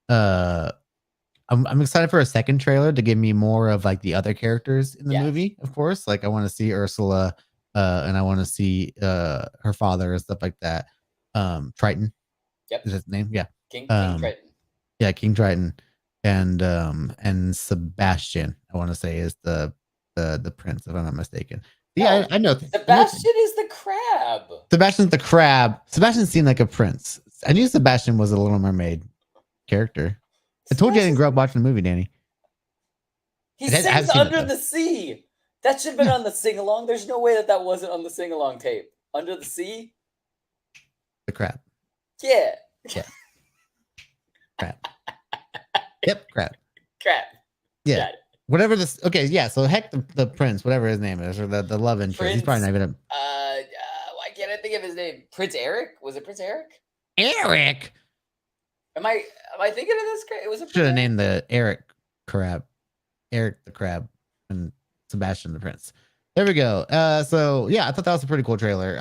I'm excited for a second trailer to give me more of like the other characters in the movie. Of course, like I want to see Ursula, and I want to see her father and stuff like that. Triton. Yep. Is his name? Yeah. King Triton. Yeah, King Triton. And Sebastian, I want to say, is the prince, if I'm not mistaken. Yeah, I know. Sebastian is the crab. Sebastian's the crab. Sebastian seemed like a prince. I knew Sebastian was a Little Mermaid character. I told you I didn't grow up watching the movie, Danny. He sings Under the Sea. That should have been on the sing along. There's no way that wasn't on the sing along tape. Under the Sea. The crab. Yeah. Yeah. Crab. Yep, crab. Crab. Yeah. Whatever this. Okay, yeah. So heck, the prince, whatever his name is, or the love interest. Prince, he's probably not even. Why can't I think of his name? Prince Eric? Was it Prince Eric? Eric. Am I thinking of this? It was a. Should have named the Eric crab, Eric the crab, and Sebastian the prince. There we go. So yeah, I thought that was a pretty cool trailer.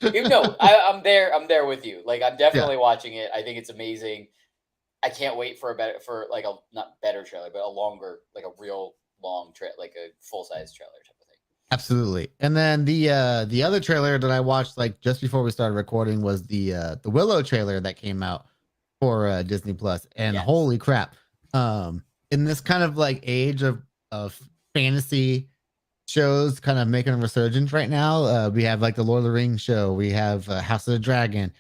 I'm there with you. Like, I'm definitely watching it. I think it's amazing. I can't wait for not better trailer, but a longer, like a real long trailer, like a full size trailer type of thing. Absolutely. And then the other trailer that I watched like just before we started recording was the Willow trailer that came out for Disney Plus. And holy crap. In this kind of like age of fantasy shows kind of making a resurgence right now. We have like the Lord of the Rings show. We have House of the Dragon,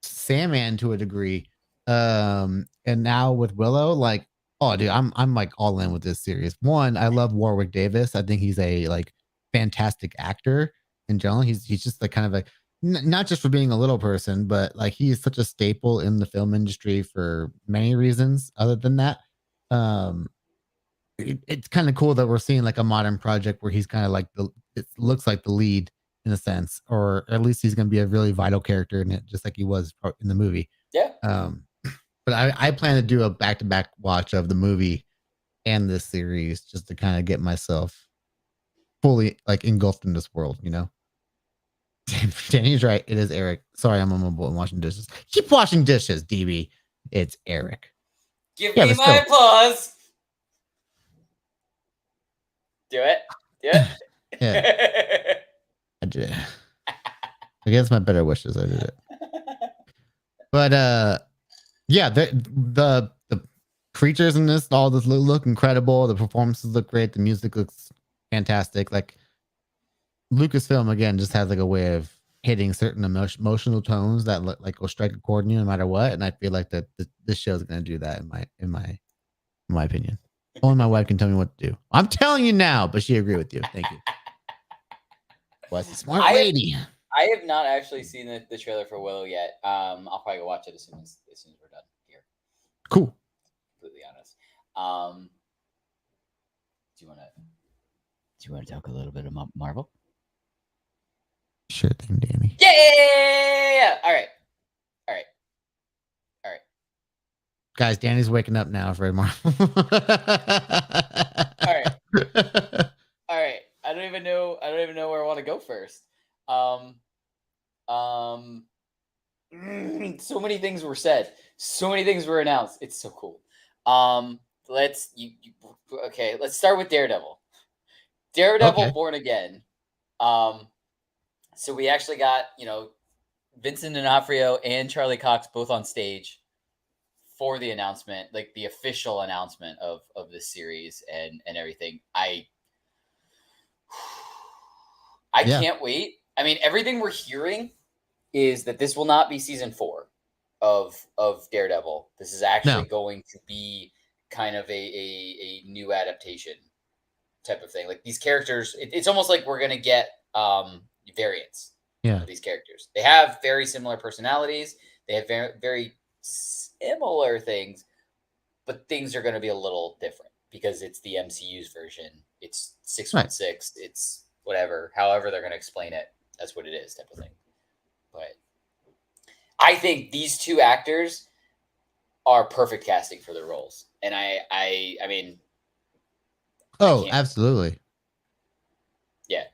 Sandman to a degree. And now with Willow, like, oh, dude, I'm like all in with this series. One, I love Warwick Davis. I think he's a like fantastic actor in general. He's just like kind of like not just for being a little person, but like he is such a staple in the film industry for many reasons. Other than that, um, it's kind of cool that we're seeing like a modern project where he's kind of like it looks like the lead in a sense, or at least he's going to be a really vital character in it, just like he was in the movie. Yeah. But I plan to do a back-to-back watch of the movie and this series just to kind of get myself fully like engulfed in this world, you know. Danny's right. It is Eric. Sorry, I'm on my boat and washing dishes. Keep washing dishes, DB. It's Eric. Give me my applause. Do it. Do it. Yeah. I did. Against my better wishes, I did it. But yeah, the creatures in this all this look incredible. The performances look great. The music looks fantastic. Like Lucasfilm again just has like a way of hitting certain emotional tones that like will strike a chord in you no matter what. And I feel like that this show is going to do that in my opinion. Only my wife can tell me what to do. I'm telling you now, but she agreed with you. Thank you. What's a smart lady? I have not actually seen the trailer for Willow yet. I'll probably go watch it as soon as we're done here. Cool. Completely honest. Do you want to talk a little bit about Marvel? Sure thing, Danny. Yeah. All right. Guys, Danny's waking up now for Marvel. All right. I don't even know where I want to go first. So many things were said. So many things were announced. It's so cool. Let's start with Daredevil. Okay. Born Again. So we actually got, Vincent D'Onofrio and Charlie Cox both on stage for the announcement, like the official announcement of this series and everything. I can't wait. I mean, everything we're hearing is that this will not be season 4 of Daredevil. This is actually going to be kind of a new adaptation type of thing. Like these characters, it's almost like we're going to get variants of these characters. They have very similar personalities. They have very, very similar things, but things are going to be a little different because it's the MCU's version. It's 616. Right. It's whatever, however they're going to explain it. That's what it is, type of thing. But I think these two actors are perfect casting for their roles, and I mean, absolutely, yeah.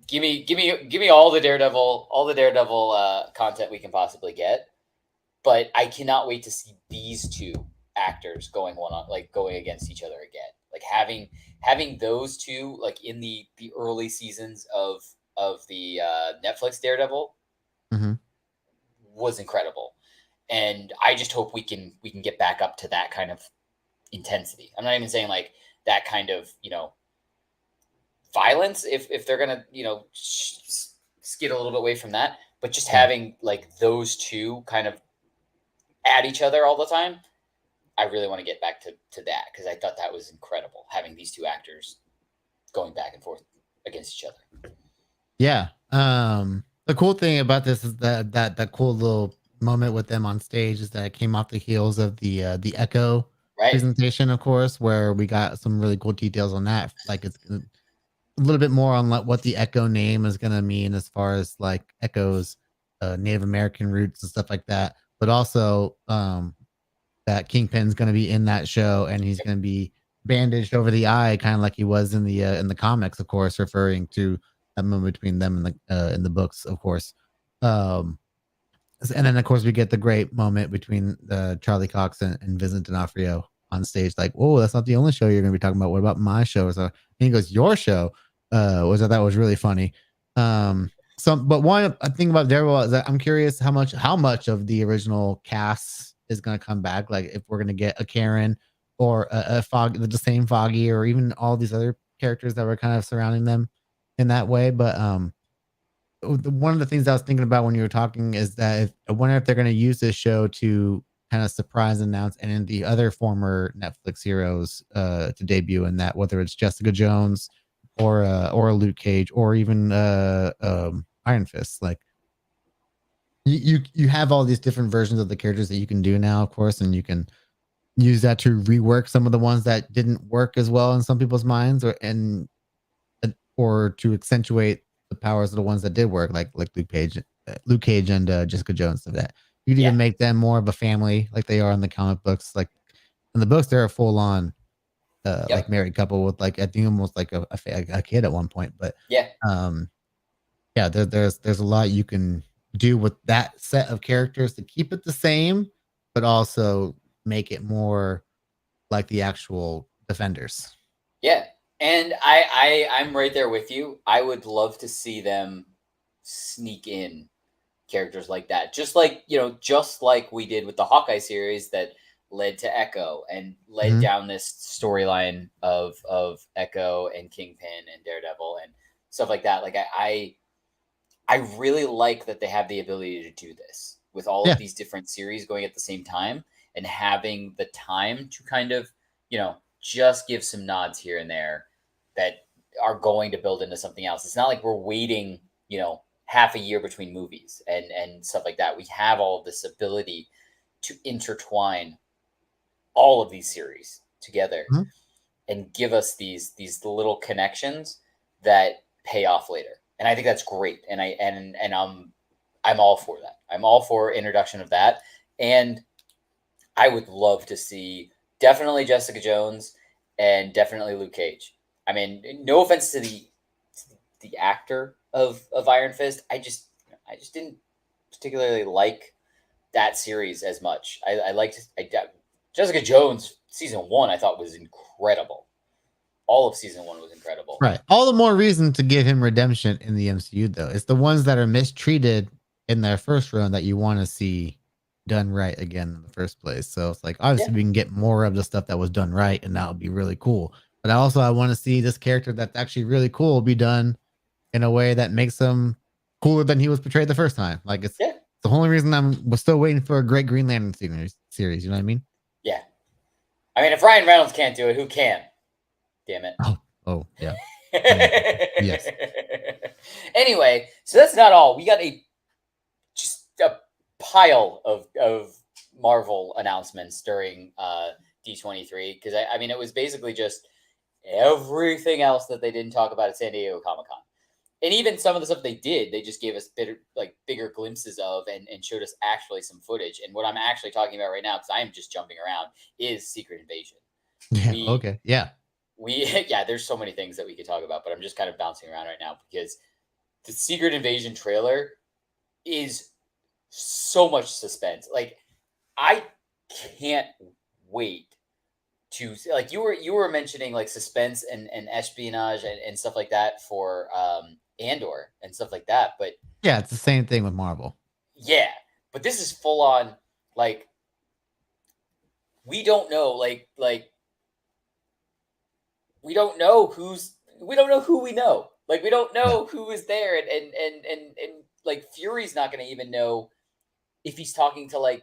Give me all the Daredevil content we can possibly get, but I cannot wait to see these two actors going against each other again. Like having those two like in the early seasons of the Netflix Daredevil was incredible, and I just hope we can get back up to that kind of intensity. I'm not even saying like that kind of violence if they're gonna skid a little bit away from that, but just having like those two kind of at each other all the time. I really want to get back to that because I thought that was incredible, having these two actors going back and forth against each other. Yeah. The cool thing about this is that cool little moment with them on stage is that it came off the heels of the Echo presentation, of course, where we got some really cool details on that. Like it's a little bit more on what the Echo name is going to mean as far as like Echo's Native American roots and stuff like that, but also that Kingpin's going to be in that show and he's going to be bandaged over the eye, kind of like he was in the comics, of course, referring to that moment between them and in the books, of course. And then, of course, we get the great moment between Charlie Cox and Vincent D'Onofrio on stage. Like, oh, that's not the only show you're going to be talking about. What about my show? So, and he goes, your show, that was really funny. But one thing about Daredevil is that I'm curious how much of the original cast is going to come back. Like if we're going to get a Karen or a the same Foggy, or even all these other characters that were kind of surrounding them in that way. But one of the things I was thinking about when you were talking is that I wonder if they're going to use this show to kind of surprise announce and in the other former Netflix heroes to debut in that, whether it's Jessica Jones or Luke Cage or even Iron Fist. Like you have all these different versions of the characters that you can do now, of course, and you can use that to rework some of the ones that didn't work as well in some people's minds, or to accentuate the powers of the ones that did work, like Luke Cage and Jessica Jones. Of that, you could even make them more of a family, like they are in the comic books. Like in the books, they're a full on like married couple with like I think almost like a kid at one point. But there's a lot you can do with that set of characters to keep it the same, but also make it more like the actual Defenders. Yeah. And I'm right there with you. I would love to see them sneak in characters like that. Just like we did with the Hawkeye series that led to Echo and led down this storyline of Echo and Kingpin and Daredevil and stuff like that. Like I really like that they have the ability to do this with all of these different series going at the same time and having the time to kind of, just give some nods here and there that are going to build into something else. It's not like we're waiting, half a year between movies and stuff like that. We have all of this ability to intertwine all of these series together and give us these little connections that pay off later. And I think that's great. And I'm all for that. I'm all for introduction of that. And I would love to see definitely Jessica Jones and definitely Luke Cage. I mean, no offense to the actor of Iron Fist. I just didn't particularly like that series as much. I liked Jessica Jones season 1. I thought was incredible. All of season 1 was incredible. Right. All the more reason to give him redemption in the MCU, though. It's the ones that are mistreated in their first run that you want to see done right again in the first place. So it's like, obviously we can get more of the stuff that was done right, and that would be really cool. But I want to see this character that's actually really cool be done in a way that makes him cooler than he was portrayed the first time. Like it's the only reason we're still waiting for a great Green Lantern series. You know what I mean? Yeah. I mean, if Ryan Reynolds can't do it, who can? Damn it. Oh yeah. Yes. Anyway, so that's not all. We got just a pile of Marvel announcements during D23 because I mean it was basically just everything else that they didn't talk about at San Diego Comic-Con. And even some of the stuff they did, they just gave us bigger glimpses of and showed us actually some footage. And what I'm actually talking about right now, because I am just jumping around, is Secret Invasion. There's so many things that we could talk about, but I'm just kind of bouncing around right now because the Secret Invasion trailer is so much suspense. Like, I can't wait to like you were mentioning like suspense and espionage and stuff like that for Andor and stuff like that. But yeah, it's the same thing with Marvel. Yeah, but this is full on like we don't know like we don't know who we know. Like we don't know who is there and like Fury's not going to even know if he's talking to like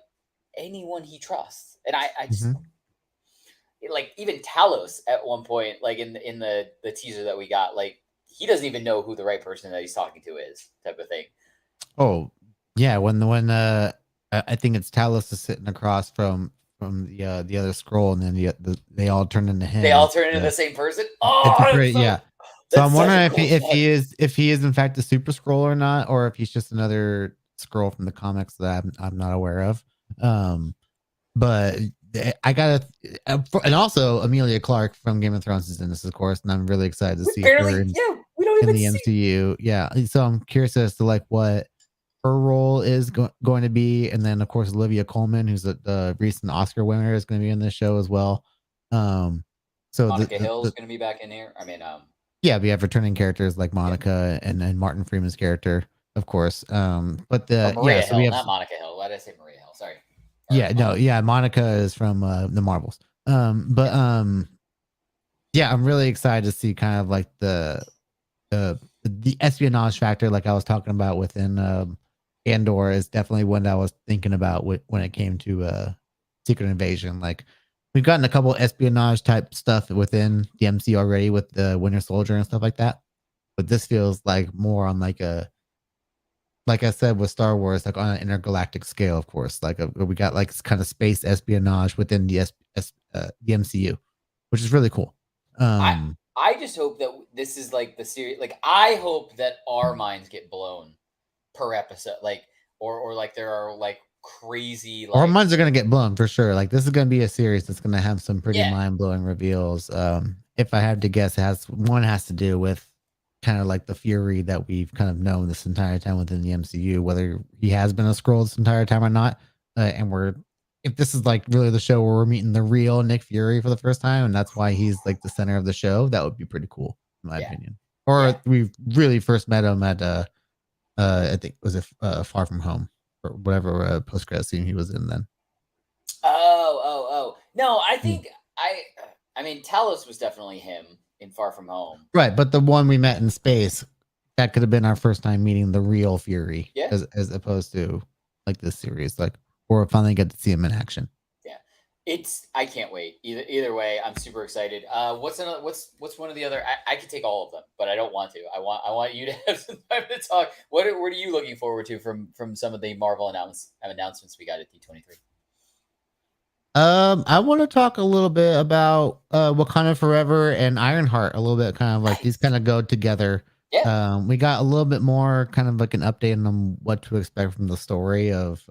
anyone he trusts. And I just like even Talos at one point, like in the teaser that we got, like he doesn't even know who the right person that he's talking to is, type of thing. Oh yeah, when I think it's Talos is sitting across from the other scroll, and then they all turn into him. They all turn into the same person. Oh, So I'm wondering if he is in fact a super scroll or not, or if he's just another scroll from the comics that I'm not aware of. But I gotta, and also Emilia Clarke from Game of Thrones is in this, of course, and I'm really excited to see her in the MCU. Yeah, so I'm curious as to like what her role is going to be, and then of course Olivia Colman, who's the recent Oscar winner, is going to be in this show as well. So Monica Hill is going to be back in here. I mean, yeah, we have returning characters like Monica and Martin Freeman's character, of course. But Maria Hill, we have, not Monica Hill. Why did I say Maria Hill? Sorry. Monica is from the Marvels. Yeah, I'm really excited to see kind of like the the espionage factor, like I was talking about within Andor, is definitely one that I was thinking about when it came to Secret Invasion. Like we've gotten a couple espionage type stuff within the MC already with the Winter Soldier and stuff like that, but this feels like more on like I said with Star Wars, like on an intergalactic scale, of course. Like we got like kind of space espionage within the MCU, which is really cool. I just hope that this is like the series. Like I hope that our minds get blown per episode, like or like there are like crazy like Our minds are gonna get blown for sure. Like this is gonna be a series that's gonna have some pretty Yeah. mind blowing reveals. If I had to guess, has to do with kind of like the Fury that we've kind of known this entire time within the MCU, whether he has been a Skrull this entire time or not. And if this is like really the show where we're meeting the real Nick Fury for the first time, and that's why he's like the center of the show, that would be pretty cool, in my opinion. Or we really first met him at I think was it Far From Home or whatever post credit scene he was in then. Oh. No, I think I mean Talos was definitely him in Far From Home. Right, but the one we met in space, that could have been our first time meeting the real Fury. Yeah. As opposed to like this series, like or finally get to see him in action. Yeah. I can't wait. Either way, I'm super excited. What's one of the other I could take all of them, but I don't want to. I want you to have some time to talk. What are you looking forward to from some of the Marvel announcements we got at D23? I want to talk a little bit about Wakanda Forever and Ironheart a little bit, kind of like these kind of go together. Yeah. We got a little bit more kind of like an update on what to expect from the story of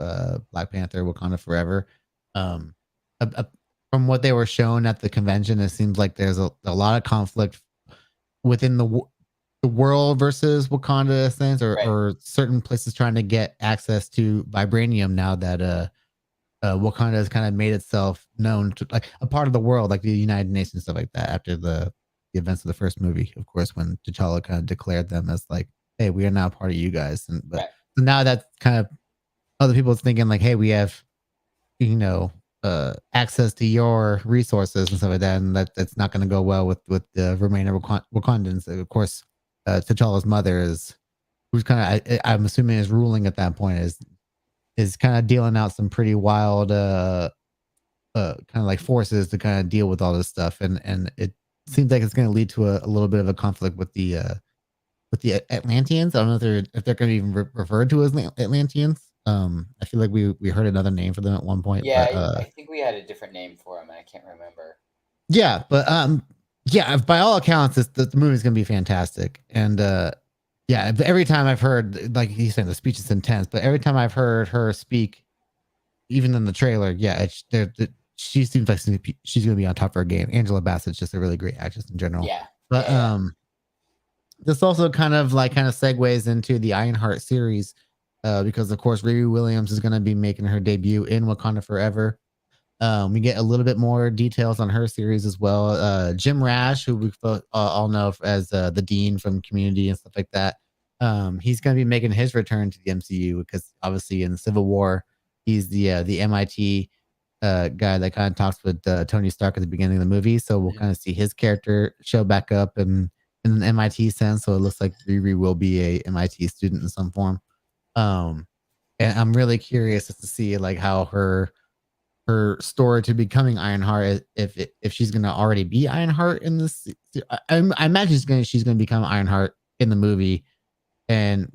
Black Panther Wakanda Forever. From what they were shown at the convention, it seems like there's a lot of conflict within the world versus Wakanda things, or certain places trying to get access to vibranium now that Wakanda has kind of made itself known to like a part of the world, like the United Nations, stuff like that. After the events of the first movie, of course, when T'Challa kind of declared them as like, "Hey, we are now part of you guys." So now that's kind of other people's thinking like, "Hey, we have, access to your resources and stuff like that," and that's not going to go well with the remaining Wakandans. Of course, T'Challa's mother who's kind of I'm assuming is ruling at that point is kind of dealing out some pretty wild kind of like forces to kind of deal with all this stuff, and it seems like it's going to lead to a little bit of a conflict with the Atlanteans. I don't know if they're going to even referred to as Atlanteans. I feel like we heard another name for them at one point. Yeah, but, I think we had a different name for them, and I can't remember. Yeah, but yeah, by all accounts, the movie's going to be fantastic, and yeah, every time I've heard, like he's saying, the speech is intense, but every time I've heard her speak, even in the trailer, yeah, she seems like she's going to be on top of her game. Angela Bassett's just a really great actress in general. Yeah. But this also kind of segues into the Ironheart series, because of course Riri Williams is going to be making her debut in Wakanda Forever. We get a little bit more details on her series as well. Jim Rash, who we all know as the Dean from Community and stuff like that, he's going to be making his return to the MCU because obviously in Civil War, he's the MIT guy that kind of talks with Tony Stark at the beginning of the movie. So we'll kind of see his character show back up in an MIT sense. So it looks like Riri will be a MIT student in some form. And I'm really curious to see like how her story to becoming Ironheart, if she's gonna already be Ironheart in this. I imagine she's gonna become Ironheart in the movie, and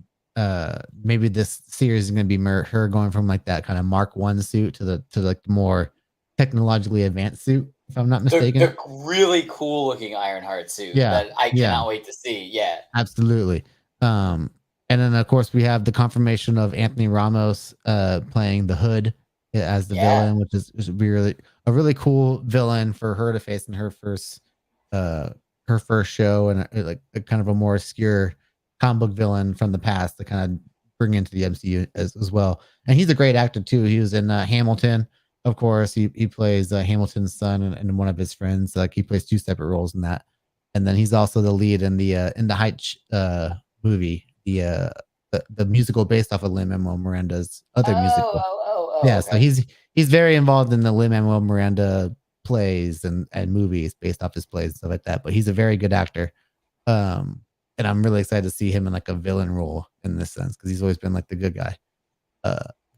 maybe this series is gonna be her going from like that kind of Mark 1 suit to like more technologically advanced suit, if I'm not mistaken. The really cool looking Ironheart suit that I cannot wait to see. Yeah, absolutely. And then of course we have the confirmation of Anthony Ramos playing the Hood as the villain, which is really a really cool villain for her to face in her first show, and like a kind of a more obscure comic book villain from the past to kind of bring into the MCU as well. And he's a great actor too. He was in Hamilton, of course. He plays Hamilton's son and one of his friends. Like he plays two separate roles in that. And then he's also the lead in the Heights movie, the musical based off of Lin-Manuel Miranda's other musical. Yeah, okay. So he's very involved in the Lin-Manuel Miranda plays and movies based off his plays and stuff like that. But he's a very good actor. and I'm really excited to see him in like a villain role in this sense because he's always been like the good guy.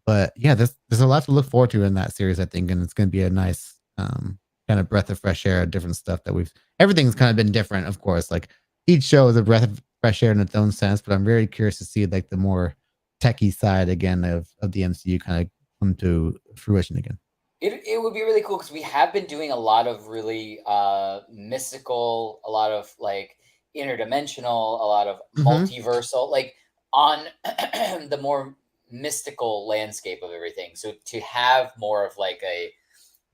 But yeah, there's a lot to look forward to in that series, I think, and it's going to be a nice kind of breath of fresh air, different stuff that everything's kind of been different, of course. Like each show is a breath of fresh air in its own sense, but I'm very curious to see like the more techie side again of the MCU kind of come to fruition again. It would be really cool because we have been doing a lot of really mystical, a lot of like interdimensional, a lot of multiversal, like on the more mystical landscape of everything. So to have more of like a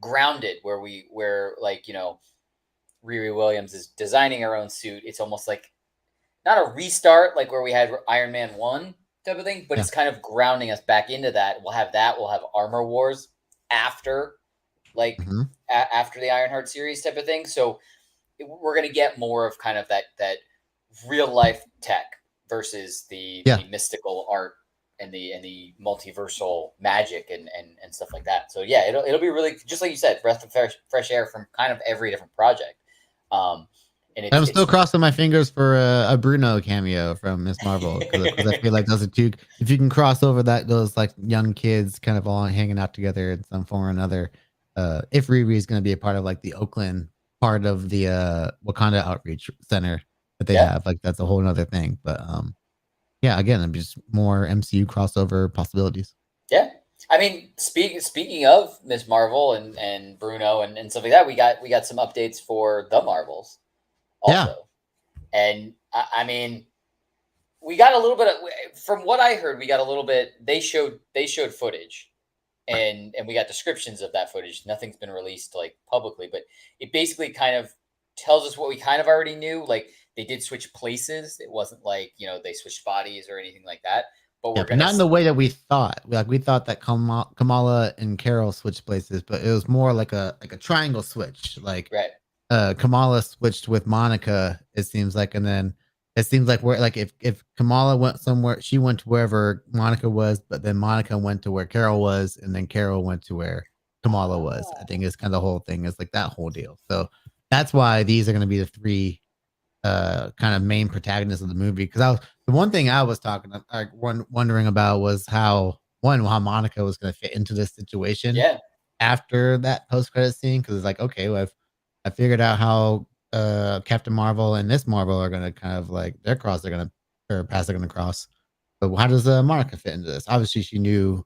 grounded where like, you know, Riri Williams is designing her own suit. It's almost like not a restart like where we had Iron Man 1 type of thing, but it's kind of grounding us back into that. We'll have Armor Wars after like after the Ironheart series type of thing. So we're going to get more of kind of that real life tech versus the mystical art and the multiversal magic and stuff like that. So yeah, it'll be really, just like you said, breath of fresh air from kind of every different project. And I'm still crossing my fingers for a Bruno cameo from Miss Marvel because I feel like those are two. If you can cross over those like young kids kind of all hanging out together in some form or another, if Riri is going to be a part of like the Oakland part of the Wakanda Outreach Center that they have, like that's a whole other thing. But yeah, again, I'm just more MCU crossover possibilities. Yeah. I mean, speaking of Miss Marvel and Bruno and stuff like that, we got some updates for the Marvels also. And I mean, we got a little bit of, from what I heard, we got a little bit, they showed footage and we got descriptions of that footage. Nothing's been released like publicly, but it basically kind of tells us what we kind of already knew. Like they did switch places. It wasn't like, you know, they switched bodies or anything like that. But we're not in the way that we thought. Like we thought that Kamala and Carol switched places, but it was more like a triangle switch. Like Kamala switched with Monica, it seems like, and then it seems like where like if Kamala went somewhere, she went to wherever Monica was, but then Monica went to where Carol was, and then Carol went to where Kamala was. I think it's kind of the whole thing is like that whole deal. So that's why these are going to be the three kind of main protagonists of the movie. Because the one thing I was wondering about was how Monica was going to fit into this situation. After that post credit scene, because it's like, okay, well, I figured out how Captain Marvel and Miss Marvel are going to kind of like their paths are going to cross. But how does Monica fit into this? Obviously, she knew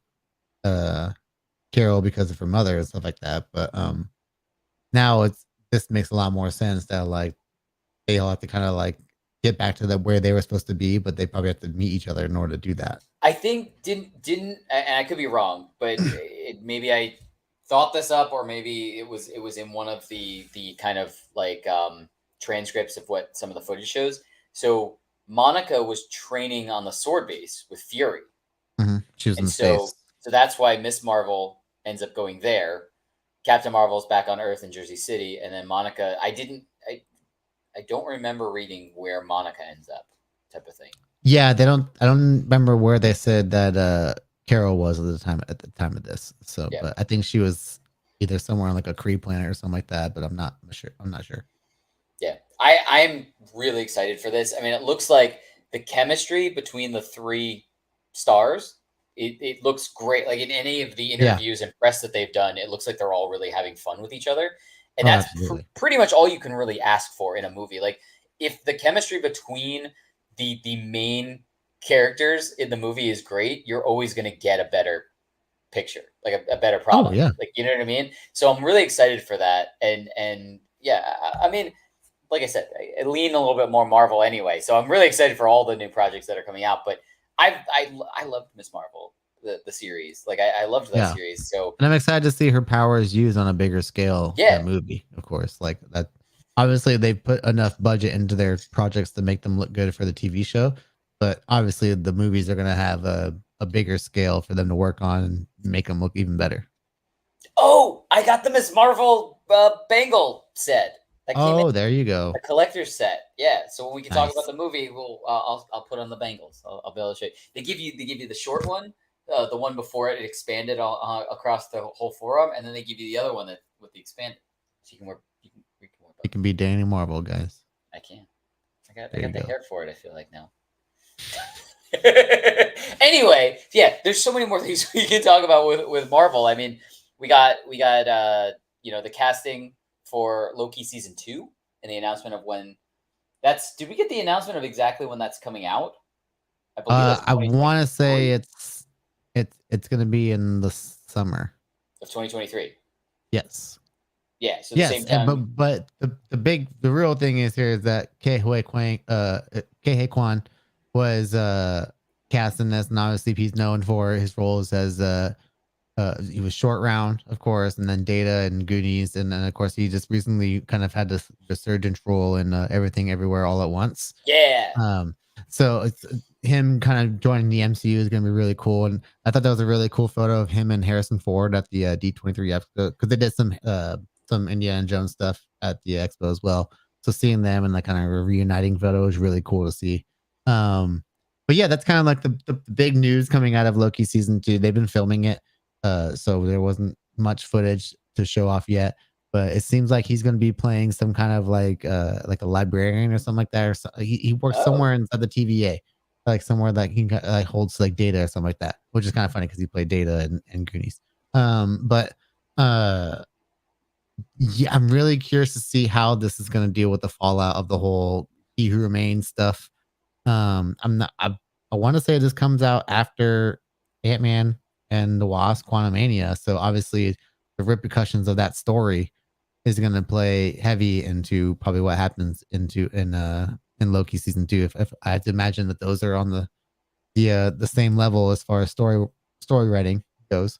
Carol because of her mother and stuff like that. But now this makes a lot more sense that like they all have to kind of like get back to where they were supposed to be, but they probably have to meet each other in order to do that. I think didn't and I could be wrong, but maybe I thought this up, or maybe it was in one of the kind of like transcripts of what some of the footage shows. So Monica was training on the sword base with Fury. She was in space. So that's why Miss Marvel ends up going there. Captain Marvel's back on Earth in Jersey City, and then Monica. I don't remember reading where Monica ends up, type of thing. Yeah, I don't remember where they said that Carol was at the time of this. So, but I think she was either somewhere on like a Kree planet or something like that. But I'm not sure. Yeah, I'm really excited for this. I mean, it looks like the chemistry between the three stars. It looks great. Like in any of the interviews and press that they've done, it looks like they're all really having fun with each other. And that's pretty much all you can really ask for in a movie. Like if the chemistry between the main characters in the movie is great, you're always going to get a better picture, like a better product. Like, you know what I mean? So I'm really excited for that. And yeah, I mean, like I said, I lean a little bit more Marvel anyway. So I'm really excited for all the new projects that are coming out. But I loved Miss Marvel, the series. Like I loved that series. So, and I'm excited to see her powers used on a bigger scale in the movie, of course. Like that, obviously they put enough budget into their projects to make them look good for the TV show, but obviously the movies are going to have a bigger scale for them to work on and make them look even better. Oh, I got the Miss Marvel bangle set. There you go. A collector's set. Yeah. So when we can talk about the movie, I'll put on the bangles. I'll be able to show you. They give you the short one, the one before it expanded across the whole forearm, and then they give you the other one with the expanded, so you can wear. You can be Danny Marvel, guys. I can. I got the hair for it. I feel like now. Anyway, yeah, there's so many more things we can talk about with Marvel. I mean, we got the casting for Loki season 2 and the announcement of when that's. Did we get the announcement of exactly when that's coming out? I believe that's I want to say 2023 it's going to be in the summer. of 2023. Yes. Yeah, so the same and time. but the real thing is here is that Ke Kwan was cast in this, and obviously he's known for his roles as he was Short Round, of course, and then Data and Goonies, and then of course he just recently kind of had this resurgent role in Everything Everywhere All at Once. Yeah. So it's him kind of joining the MCU is going to be really cool, and I thought that was a really cool photo of him and Harrison Ford at the D23 episode, because they did some Indiana Jones stuff at the expo as well. So seeing them and like kind of a reuniting photo is really cool to see. But yeah, that's kind of like the big news coming out of Loki season 2. They've been filming it, so there wasn't much footage to show off yet. But it seems like he's going to be playing some kind of like a librarian or something like that. Or so, he works somewhere inside the TVA, like somewhere that he like holds like Data or something like that, which is kind of funny because he played Data in Goonies. But yeah, I'm really curious to see how this is going to deal with the fallout of the whole He Who Remains stuff. I want to say this comes out after Ant-Man and the Wasp: Quantumania, so obviously the repercussions of that story is going to play heavy into probably what happens in Loki season 2. If I have to imagine that those are on the same level as far as story writing goes.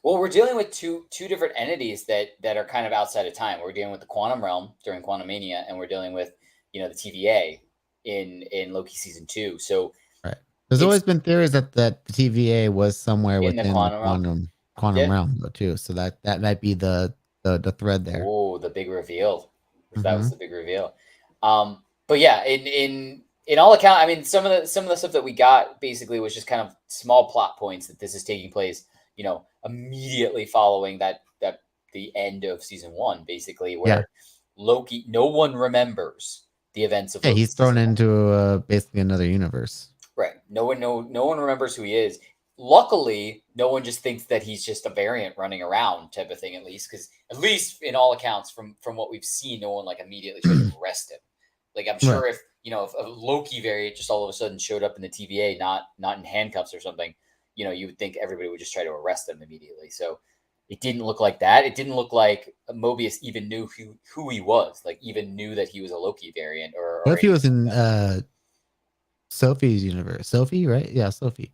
Well, we're dealing with two different entities that are kind of outside of time. We're dealing with the quantum realm during Quantumania, and we're dealing with the TVA in Loki season 2. So right, there's always been theories that the TVA was somewhere within the quantum realm though, too. So that might be the thread there. Oh, the big reveal. That was the big reveal. But yeah, in all account, I mean, some of the stuff that we got basically was just kind of small plot points that this is taking place, immediately following that the end of season 1, basically, where Loki, no one remembers the events of Loki. He's thrown into basically another universe. Right. No one remembers who he is. Luckily, no one just thinks that he's just a variant running around type of thing, at least in all accounts from what we've seen, no one like immediately tried to arrest him. Like, I'm sure if a Loki variant just all of a sudden showed up in the TVA, not in handcuffs or something, you would think everybody would just try to arrest him immediately. So it didn't look like that. It didn't look like Mobius even knew who he was, like even knew that he was a Loki variant. What if he was in Sophie's universe? Sophie, right? Yeah, Sophie.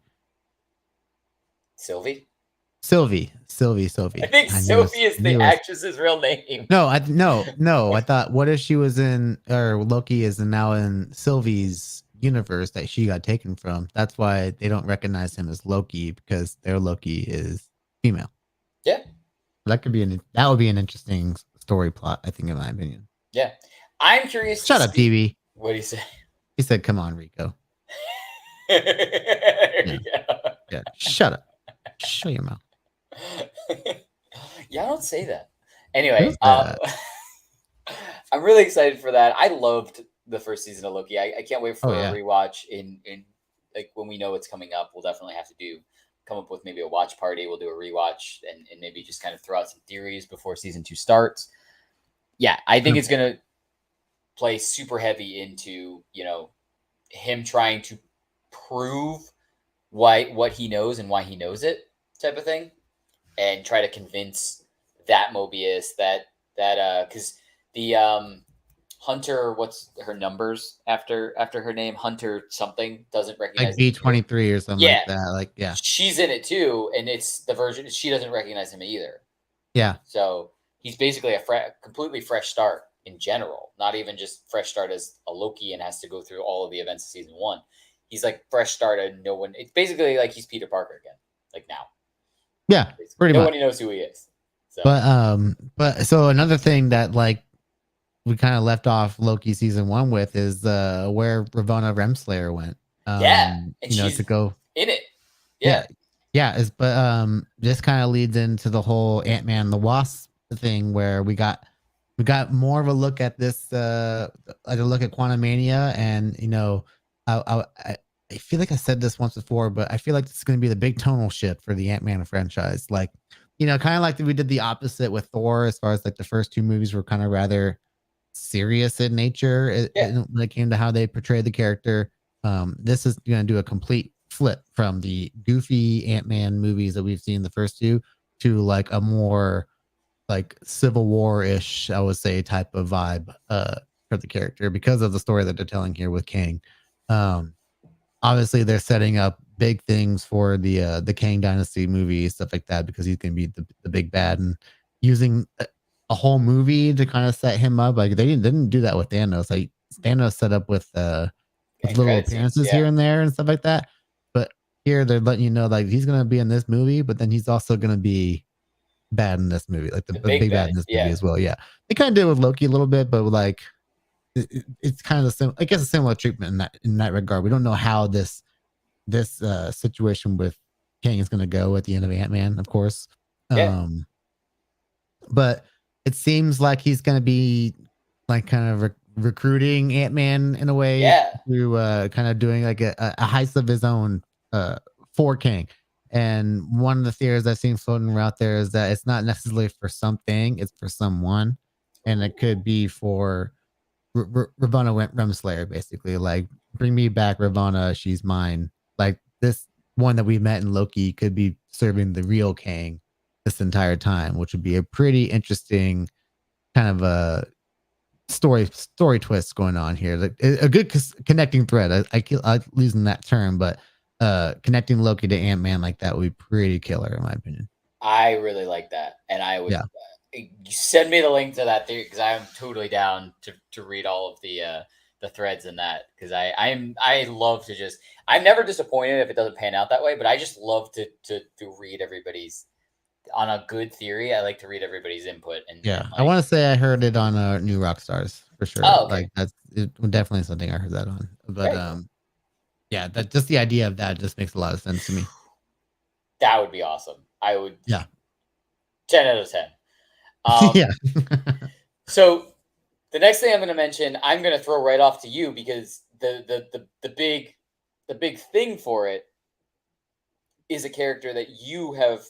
Sylvie. I think Sophie is the actress's real name. No. I thought, what if she was in, or Loki is now in Sylvie's universe that she got taken from? That's why they don't recognize him as Loki, because their Loki is female. Yeah, that would be an interesting story plot, I think, in my opinion. Yeah, I'm curious. Shut up, DB. What did he say? He said, "Come on, Rico." Yeah. Shut up. Shut your mouth. Yeah, I don't say that. Anyway, I'm really excited for that. I loved the first season of Loki. I can't wait for a rewatch in like when we know it's coming up. We'll definitely have to come up with maybe a watch party. We'll do a rewatch and maybe just kind of throw out some theories before season 2 starts. Yeah, I think it's gonna play super heavy into him trying to prove what he knows and why he knows it type of thing, and try to convince that Mobius that because the Hunter, what's her numbers after her name, Hunter something, doesn't recognize like D23 or something like that. Like, yeah, she's in it too, and it's the version she doesn't recognize him either. Yeah, so he's basically a completely fresh start in general, not even just fresh start as a Loki and has to go through all of the events of season 1. He's like fresh start and no one. It's basically like he's Peter Parker again, like now. Yeah, basically. Pretty much. Nobody knows who he is. So. But so another thing that like we kind of left off Loki season 1 with is where Ravonna Remslayer went. And she's to go in it. But this kind of leads into the whole Ant-Man the Wasp thing, where we got we got more of a look at this, a look at Quantumania, and I feel like I said this once before, but I feel like this is going to be the big tonal shift for the Ant-Man franchise. Like, kind of like we did the opposite with Thor, as far as like the first two movies were kind of rather serious in nature when it came to how they portray the character. This is going to do a complete flip from the goofy Ant-Man movies that we've seen the first two to like a more like Civil War-ish, I would say, type of vibe for the character because of the story that they're telling here with Kang. Obviously, they're setting up big things for the Kang Dynasty movie, stuff like that, because he's going to be the big bad, and using a whole movie to kind of set him up. Like they didn't do that with Thanos. Like Thanos set up with little appearances here and there and stuff like that. But here they're letting you know like he's going to be in this movie, but then he's also going to be bad in this movie, like the big bad in this movie as well. Yeah, they kind of did with Loki a little bit, but like it's kind of I guess a similar treatment in that regard. We don't know how this situation with Kang is going to go at the end of Ant-Man, of course. But it seems like he's going to be like kind of recruiting Ant-Man in a way to kind of doing like a heist of his own for Kang. And one of the theories I've seen floating around there is that it's not necessarily for something, it's for someone. And it could be for Ravonna Renslayer, basically. Like, bring me back Ravonna, she's mine. Like, this one that we met in Loki could be serving the real Kang this entire time, which would be a pretty interesting kind of a story twist going on here. Like, a good connecting thread. I'm losing that term, but connecting Loki to Ant-Man like that would be pretty killer, in my opinion. I really like that, and I would send me the link to that theory because I am totally down to read all of the threads in that, because I love to just, I'm never disappointed if it doesn't pan out that way, but I just love to read everybody's on a good theory. I like to read everybody's input. And like, I want to say I heard it on New Rockstars for sure. Oh, okay. Like that's definitely something I heard that on. But yeah, that just the idea of that just makes a lot of sense to me. That would be awesome. I would 10 out of 10. Yeah. So the next thing I'm going to mention, I'm going to throw right off to you, because the big thing for it is a character that you have,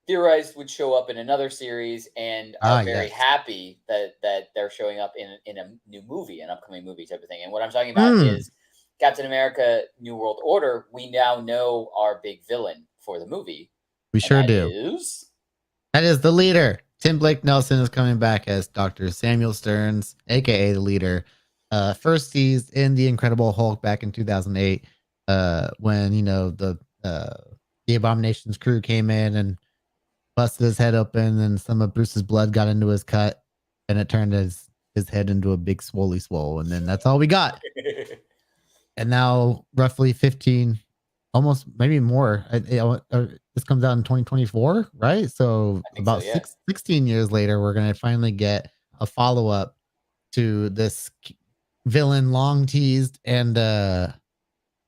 theorized would show up in another series, and are very happy that they're showing up in a new movie, an upcoming movie type of thing. And what I'm talking about is Captain America: New World Order. We now know our big villain for the movie. We sure do. That is the leader. Tim Blake Nelson is coming back as Dr. Samuel Stearns, aka the leader. First he's in the Incredible Hulk back in 2008, when the Abomination's crew came in and busted his head open, and some of Bruce's blood got into his cut, and it turned his head into a big swoly swole, and then that's all we got. And now, roughly 15, almost maybe more. This comes out in 2024, right? So about 16 years later, we're gonna finally get a follow up to this villain long teased, and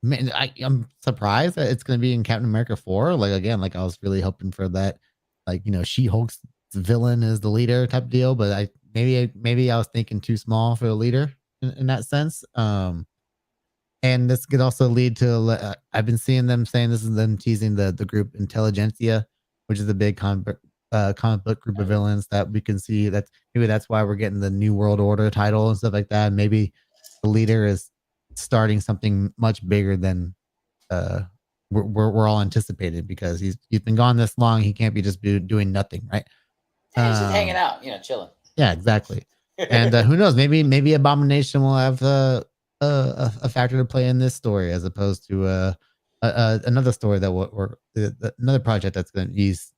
man, I'm surprised that it's gonna be in Captain America 4. Like, again, like I was really hoping for that, like, She-Hulk's villain is the leader type deal, but maybe I was thinking too small for the leader in that sense. And this could also lead to, I've been seeing them saying this is them teasing the group Intelligentsia, which is a big comic book group of villains that we can see. That's why we're getting the New World Order title and stuff like that. Maybe the leader is starting something much bigger than we're all anticipated, because he's been gone this long. He can't be just doing nothing, right? He's just hanging out, chilling. Yeah, exactly. And who knows? Maybe Abomination will have a factor to play in this story, as opposed to another story that another project that's going to he's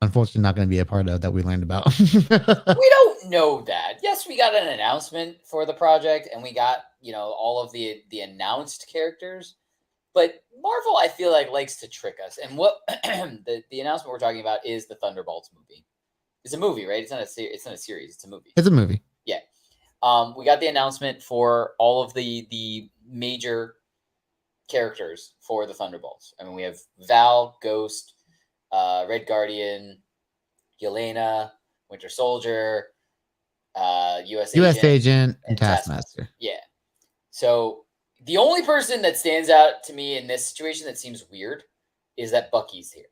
unfortunately not going to be a part of, that we learned about. We don't know that. Yes, we got an announcement for the project, and we got all of the announced characters, but Marvel, I feel like, likes to trick us. And what the announcement we're talking about is the Thunderbolts movie. It's a movie, right? It's not a series. It's a movie. It's a movie. Yeah. We got the announcement for all of the major characters for the Thunderbolts. I mean, we have Val, Ghost, Red Guardian, Yelena, Winter Soldier, U.S. U.S. agent, agent and Taskmaster. Yeah. So the only person that stands out to me in this situation that seems weird is that Bucky's here.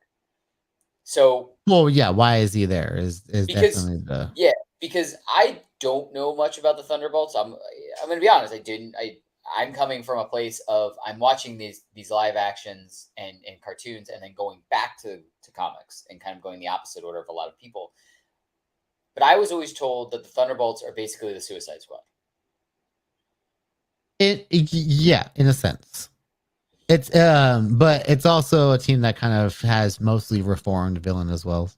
So, well, yeah, why is he there? Is definitely the because I don't know much about the Thunderbolts. I'm going to be honest. I'm coming from a place of I'm watching these live actions and cartoons, and then going back to comics and kind of going the opposite order of a lot of people. But I was always told that the Thunderbolts are basically the Suicide Squad. Yeah, in a sense. It's but it's also a team that kind of has mostly reformed villain as well.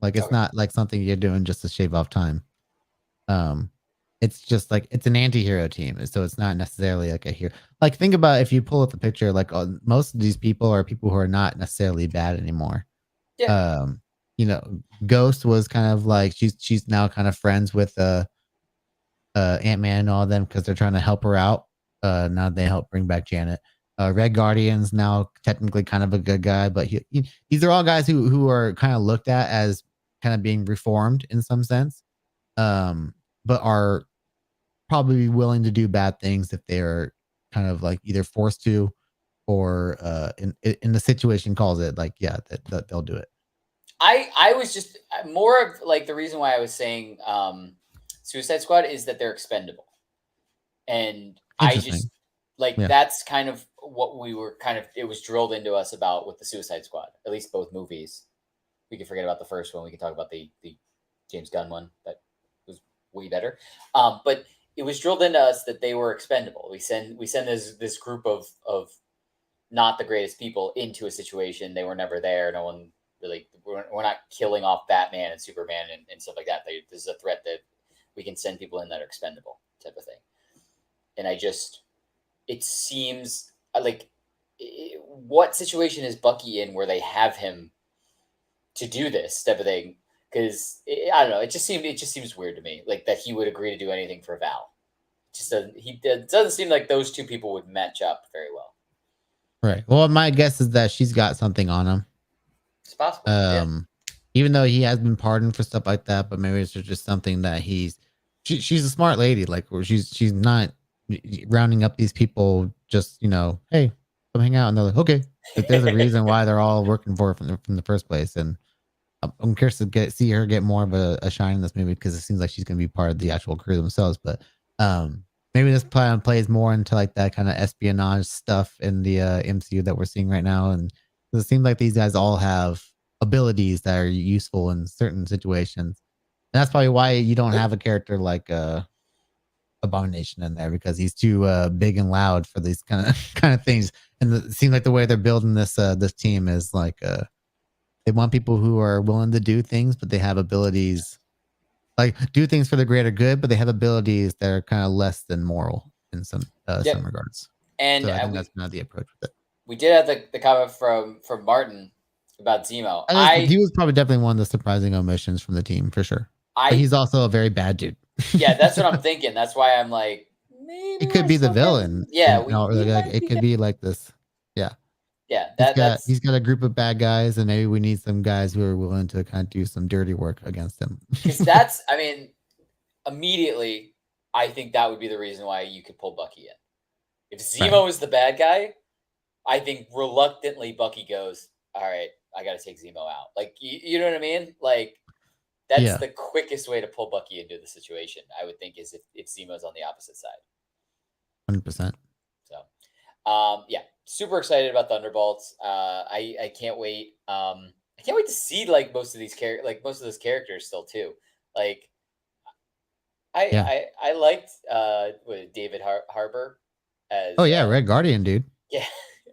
Like it's not like something you're doing just to shave off time. It's just like it's an anti-hero team, so it's not necessarily like a hero. Like think about if you pull up the picture, like most of these people are people who are not necessarily bad anymore. Yeah. Ghost was kind of like she's now kind of friends with Ant-Man and all of them because they're trying to help her out. Now they help bring back Janet. Red Guardian's now technically kind of a good guy, but these are all guys who are kind of looked at as kind of being reformed in some sense, but are probably willing to do bad things if they're kind of like either forced to or in the situation calls it like, yeah, that they'll do it. I was just more of like the reason why I was saying Suicide Squad is that they're expendable. And I just that's kind of what we were it was drilled into us about with the Suicide Squad, at least both movies. We can forget about the first one. We can talk about the James Gunn one that was way better. But it was drilled into us that they were expendable. We send this group of not the greatest people into a situation. They were never there. No one really, we're not killing off Batman and Superman and stuff like that. This is a threat that we can send people in that are expendable type of thing. And it seems like what situation is Bucky in where they have him to do this type of thing? Because I don't know. It just seems weird to me, like that he would agree to do anything for Val. It doesn't seem like those two people would match up very well. Right. Well, my guess is that she's got something on him. It's possible. Even though he has been pardoned for stuff like that, but maybe it's just something that she's a smart lady. Like where she's not rounding up these people just, hey, come hang out. And they're like, okay. But there's a reason why they're all working for her from the first place. And I'm curious to see her get more of a shine in this movie because it seems like she's going to be part of the actual crew themselves. But maybe this plan plays more into like that kind of espionage stuff in the MCU that we're seeing right now. And it seems like these guys all have abilities that are useful in certain situations. And that's probably why you don't have a character like Abomination in there, because he's too big and loud for these kind of things. And it seems like the way they're building this team is like they want people who are willing to do things, but they have abilities like do things for the greater good, but they have abilities that are kind of less than moral in some regards. And so I think that's not the approach with it. We did have the comment from Martin about Zemo. He was probably definitely one of the surprising omissions from the team for sure. But he's also a very bad dude. Yeah, that's what I'm thinking. That's why I'm like, maybe it could be the villain. Yeah, it could be like this. Yeah. Yeah, he's got a group of bad guys, and maybe we need some guys who are willing to kind of do some dirty work against him. Because immediately, I think that would be the reason why you could pull Bucky in. If Zemo is the bad guy, I think reluctantly Bucky goes, all right, I got to take Zemo out. Like, you know what I mean? Like, that's the quickest way to pull Bucky into the situation, I would think, is if Zemo's on the opposite side. 100%. So, super excited about Thunderbolts. I can't wait. I can't wait to see like most of those characters still too. Like, I liked David Harbour as. Oh yeah, Red Guardian, dude. Yeah,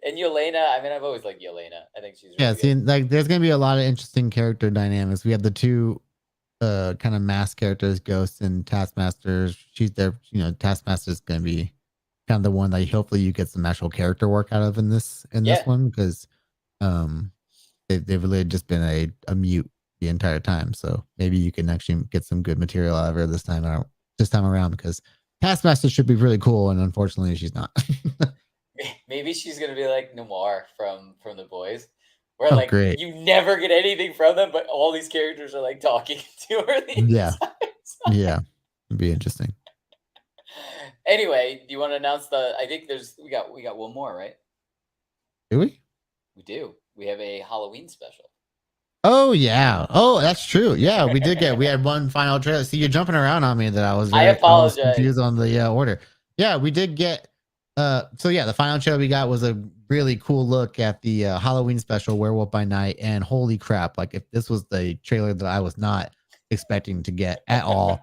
and Yelena. I mean, I've always liked Yelena. I think she's really good. Like there's gonna be a lot of interesting character dynamics. We have the two kind of masked characters, Ghost and Taskmaster. She's there. Taskmaster's gonna be kind of the one that hopefully you get some actual character work out of in this one, because they've really just been a mute the entire time. So maybe you can actually get some good material out of her this time around, because Taskmaster should be really cool, and unfortunately she's not. Maybe she's gonna be like Noir from The Boys, where great. You never get anything from them, but all these characters are like talking to her. Yeah. It'd be interesting. Anyway, do you want to announce I think we got one more, right? Do we? We do. We have a Halloween special. Oh yeah. Oh, that's true. Yeah, we had one final trailer. See, you're jumping around on me that I was apologize. confused on the order. Yeah, we did get so yeah, the final trailer we got was a really cool look at the Halloween special Werewolf by Night, and holy crap, like if this was the trailer that I was not expecting to get at all.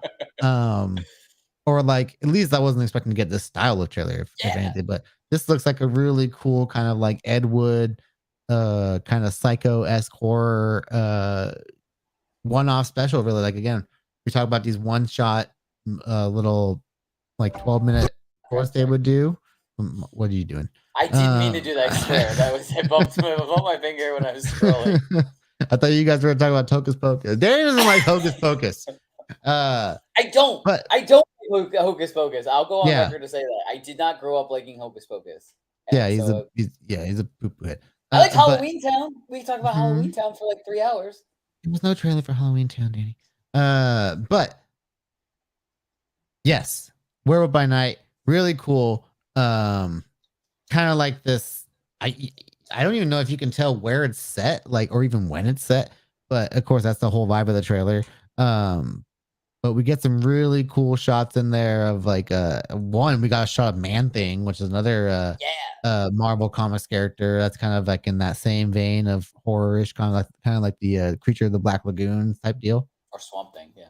Or like at least I wasn't expecting to get this style of trailer if anything, but this looks like a really cool kind of like Ed Wood kind of psycho-esque horror one-off special. Really, like again, we talk about these one-shot little like 12-minute course they would do. What are you doing? I didn't mean to do that swear. That was I bumped my finger when I was scrolling. I thought you guys were talking about Hocus Pocus. Danny doesn't like Hocus Pocus. I don't like Hocus Pocus. I'll go on record to say that I did not grow up liking Hocus Pocus. Yeah, he's a poop head. I like Halloween Town. We can talk about Halloween Town for like 3 hours. There was no trailer for Halloween Town, Danny. But yes, Werewolf by Night, really cool. Kind of like this. I don't even know if you can tell where it's set, like, or even when it's set. But of course, that's the whole vibe of the trailer. But we get some really cool shots in there of like one, we got a shot of Man-Thing, which is another Marvel Comics character that's kind of like in that same vein of horror-ish, kind of like the Creature of the Black Lagoon type deal. Or Swamp Thing, yeah.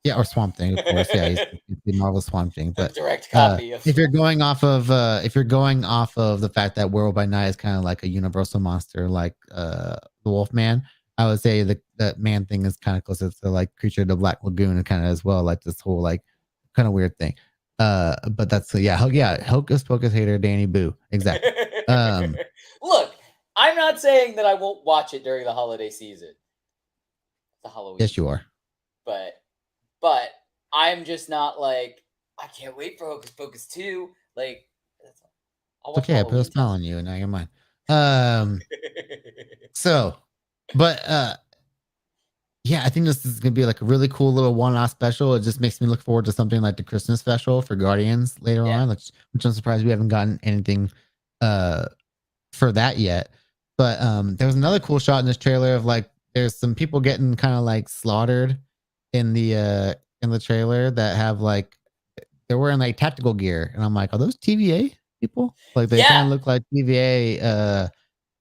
Yeah, or Swamp Thing, of course. Yeah, he's the Marvel Swamp Thing. But direct copy of if you're going off of the fact that Werewolf by Night is kind of like a universal monster, like the Wolfman, I would say that Man-Thing is kind of closer to like Creature of the Black Lagoon and kind of as well, like this whole like kind of weird thing. But that's Hocus Pocus hater Danny Boo. Exactly. Look, I'm not saying that I won't watch it during the holiday season. The Halloween. Yes, you are. But I'm just not like, I can't wait for Hocus Pocus 2. Like, I'll okay, I put a smile on you and now you're mine. Yeah, I think this is gonna be like a really cool little one-off special. It just makes me look forward to something like the Christmas special for Guardians later on, which I'm surprised we haven't gotten anything for that yet. But there was another cool shot in this trailer of like there's some people getting kind of like slaughtered in the trailer that have like they're wearing like tactical gear, and I'm like, are those TVA people? Like they kind of look like TVA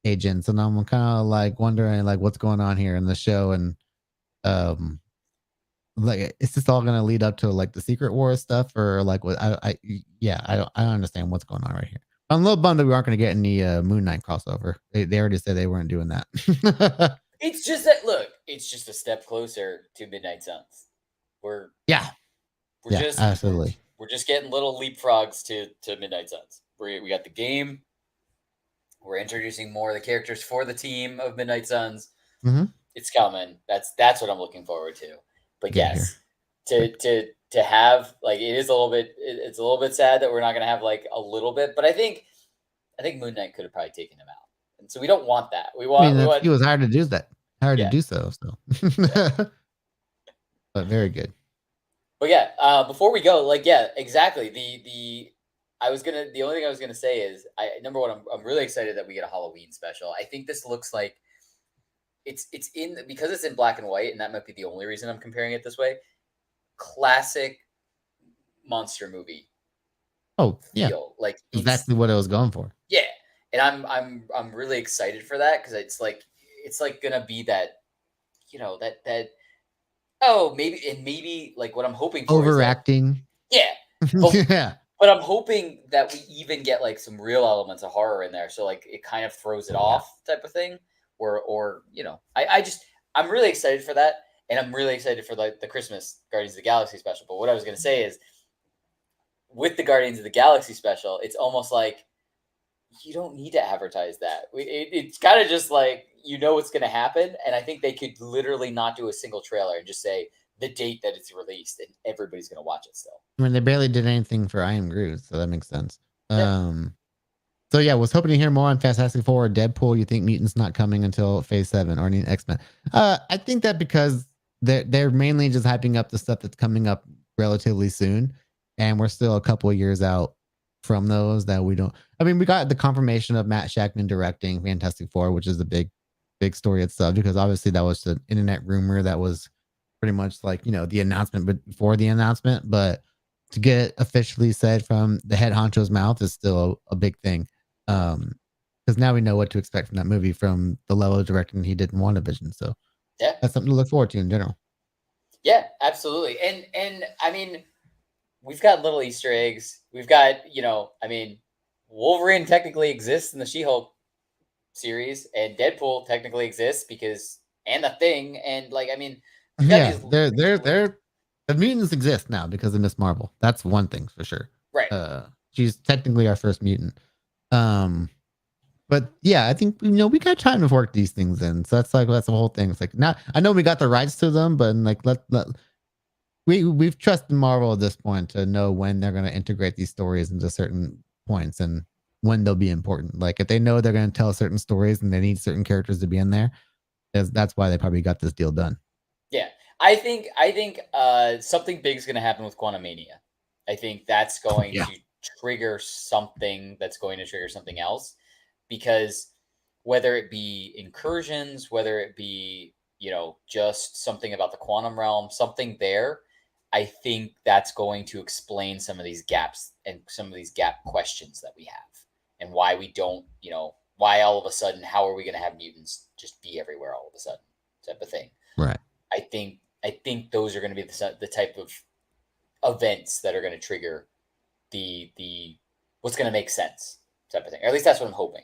agents, and I'm kind of like wondering like what's going on here in the show, and like is this all gonna lead up to like the Secret Wars stuff, or like what? I don't understand what's going on right here. I'm a little bummed that we aren't gonna get any Moon Knight crossover. They already said they weren't doing that. It's just that it's just a step closer to Midnight Suns. We're just absolutely. We're just getting little leapfrogs to Midnight Suns. We got the game. We're introducing more of the characters for the team of Midnight Suns. Mm-hmm. It's coming. That's what I'm looking forward to. But yes, to have like it's a little bit sad that we're not gonna have like a little bit. But I think Moon Knight could have probably taken him out. And so we don't want that. We want. He was hired to do that. To do so. But very good. But yeah, before we go, like exactly. The only thing I was gonna say is number one, I'm really excited that we get a Halloween special. I think this looks like it's because it's in black and white, and that might be the only reason I'm comparing it this way. Classic monster movie. Oh yeah, feel. Like exactly what I was going for. Yeah. And I'm really excited for that because it's like gonna be that, maybe like what I'm hoping for overacting. But I'm hoping that we even get like some real elements of horror in there, so like it kind of throws it off type of thing, or I'm really excited for that, and I'm really excited for like the Christmas Guardians of the Galaxy special. But what I was gonna say is, with the Guardians of the Galaxy special, it's almost like you don't need to advertise that. It's kind of just like, what's going to happen. And I think they could literally not do a single trailer and just say the date that it's released, and everybody's going to watch it still. I mean, they barely did anything for I Am Groot, so that makes sense. So yeah, was hoping to hear more on Fantastic Four or Deadpool. You think Mutants not coming until Phase 7 or any X-Men? I think that because they're mainly just hyping up the stuff that's coming up relatively soon, and we're still a couple of years out from those that we don't. I mean, we got the confirmation of Matt Shackman directing Fantastic Four, which is a big story itself, because obviously that was the internet rumor that was pretty much like, the announcement, but before the announcement. But to get officially said from the head honcho's mouth is still a big thing. Because now we know what to expect from that movie from the level of directing he did in WandaVision. So Yeah, that's something to look forward to in general. yeah, absolutely. And I mean, we've got little Easter eggs. We've got, I mean, Wolverine technically exists in the She-Hulk series, and Deadpool technically exists and the Thing, and like, I mean, we've got Yeah, these the mutants exist now because of Miss Marvel. That's one thing for sure. right. She's technically our first mutant. But yeah, I think we got time to work these things in. So that's the whole thing. It's like, now I know we got the rights to them, but like we've trusted Marvel at this point to know when they're going to integrate these stories into certain points and when they'll be important. Like if they know they're going to tell certain stories and they need certain characters to be in there, that's why they probably got this deal done. Yeah, I think something big is going to happen with Quantumania. I think that's going to trigger something that's going to trigger something else, because whether it be incursions, whether it be, just something about the quantum realm, something there, I think that's going to explain some of these gaps and some of these gap questions that we have, and why we don't, why all of a sudden, how are we going to have mutants just be everywhere all of a sudden, type of thing. Right. I think those are going to be the type of events that are going to trigger the what's going to make sense type of thing. Or at least that's what I'm hoping.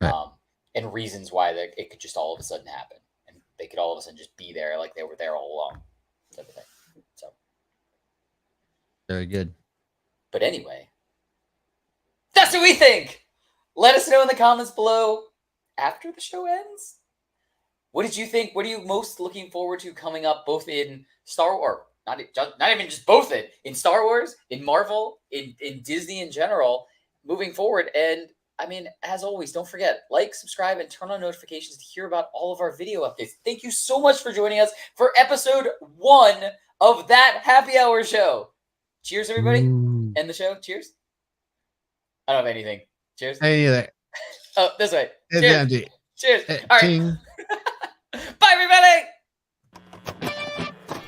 Right. And reasons why it could just all of a sudden happen, and they could all of a sudden just be there like they were there all along, type of thing. So very good. But anyway, that's what we think. Let us know in the comments below after the show ends. What did you think? What are you most looking forward to coming up, both in Star Wars, not even just both in Star Wars, in Marvel, in Disney in general, moving forward? And I mean, as always, don't forget, like, subscribe, and turn on notifications to hear about all of our video updates. Thank you so much for joining us for episode 1 of That Happy Hour Show. Cheers, everybody. Ooh. End the show. Cheers. I don't have anything. Cheers. Hey there. Oh, this way. It's Cheers. empty. Cheers. All right. Ting. Bye, everybody.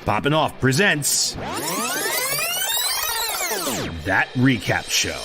Poppin' Off presents That Recap Show.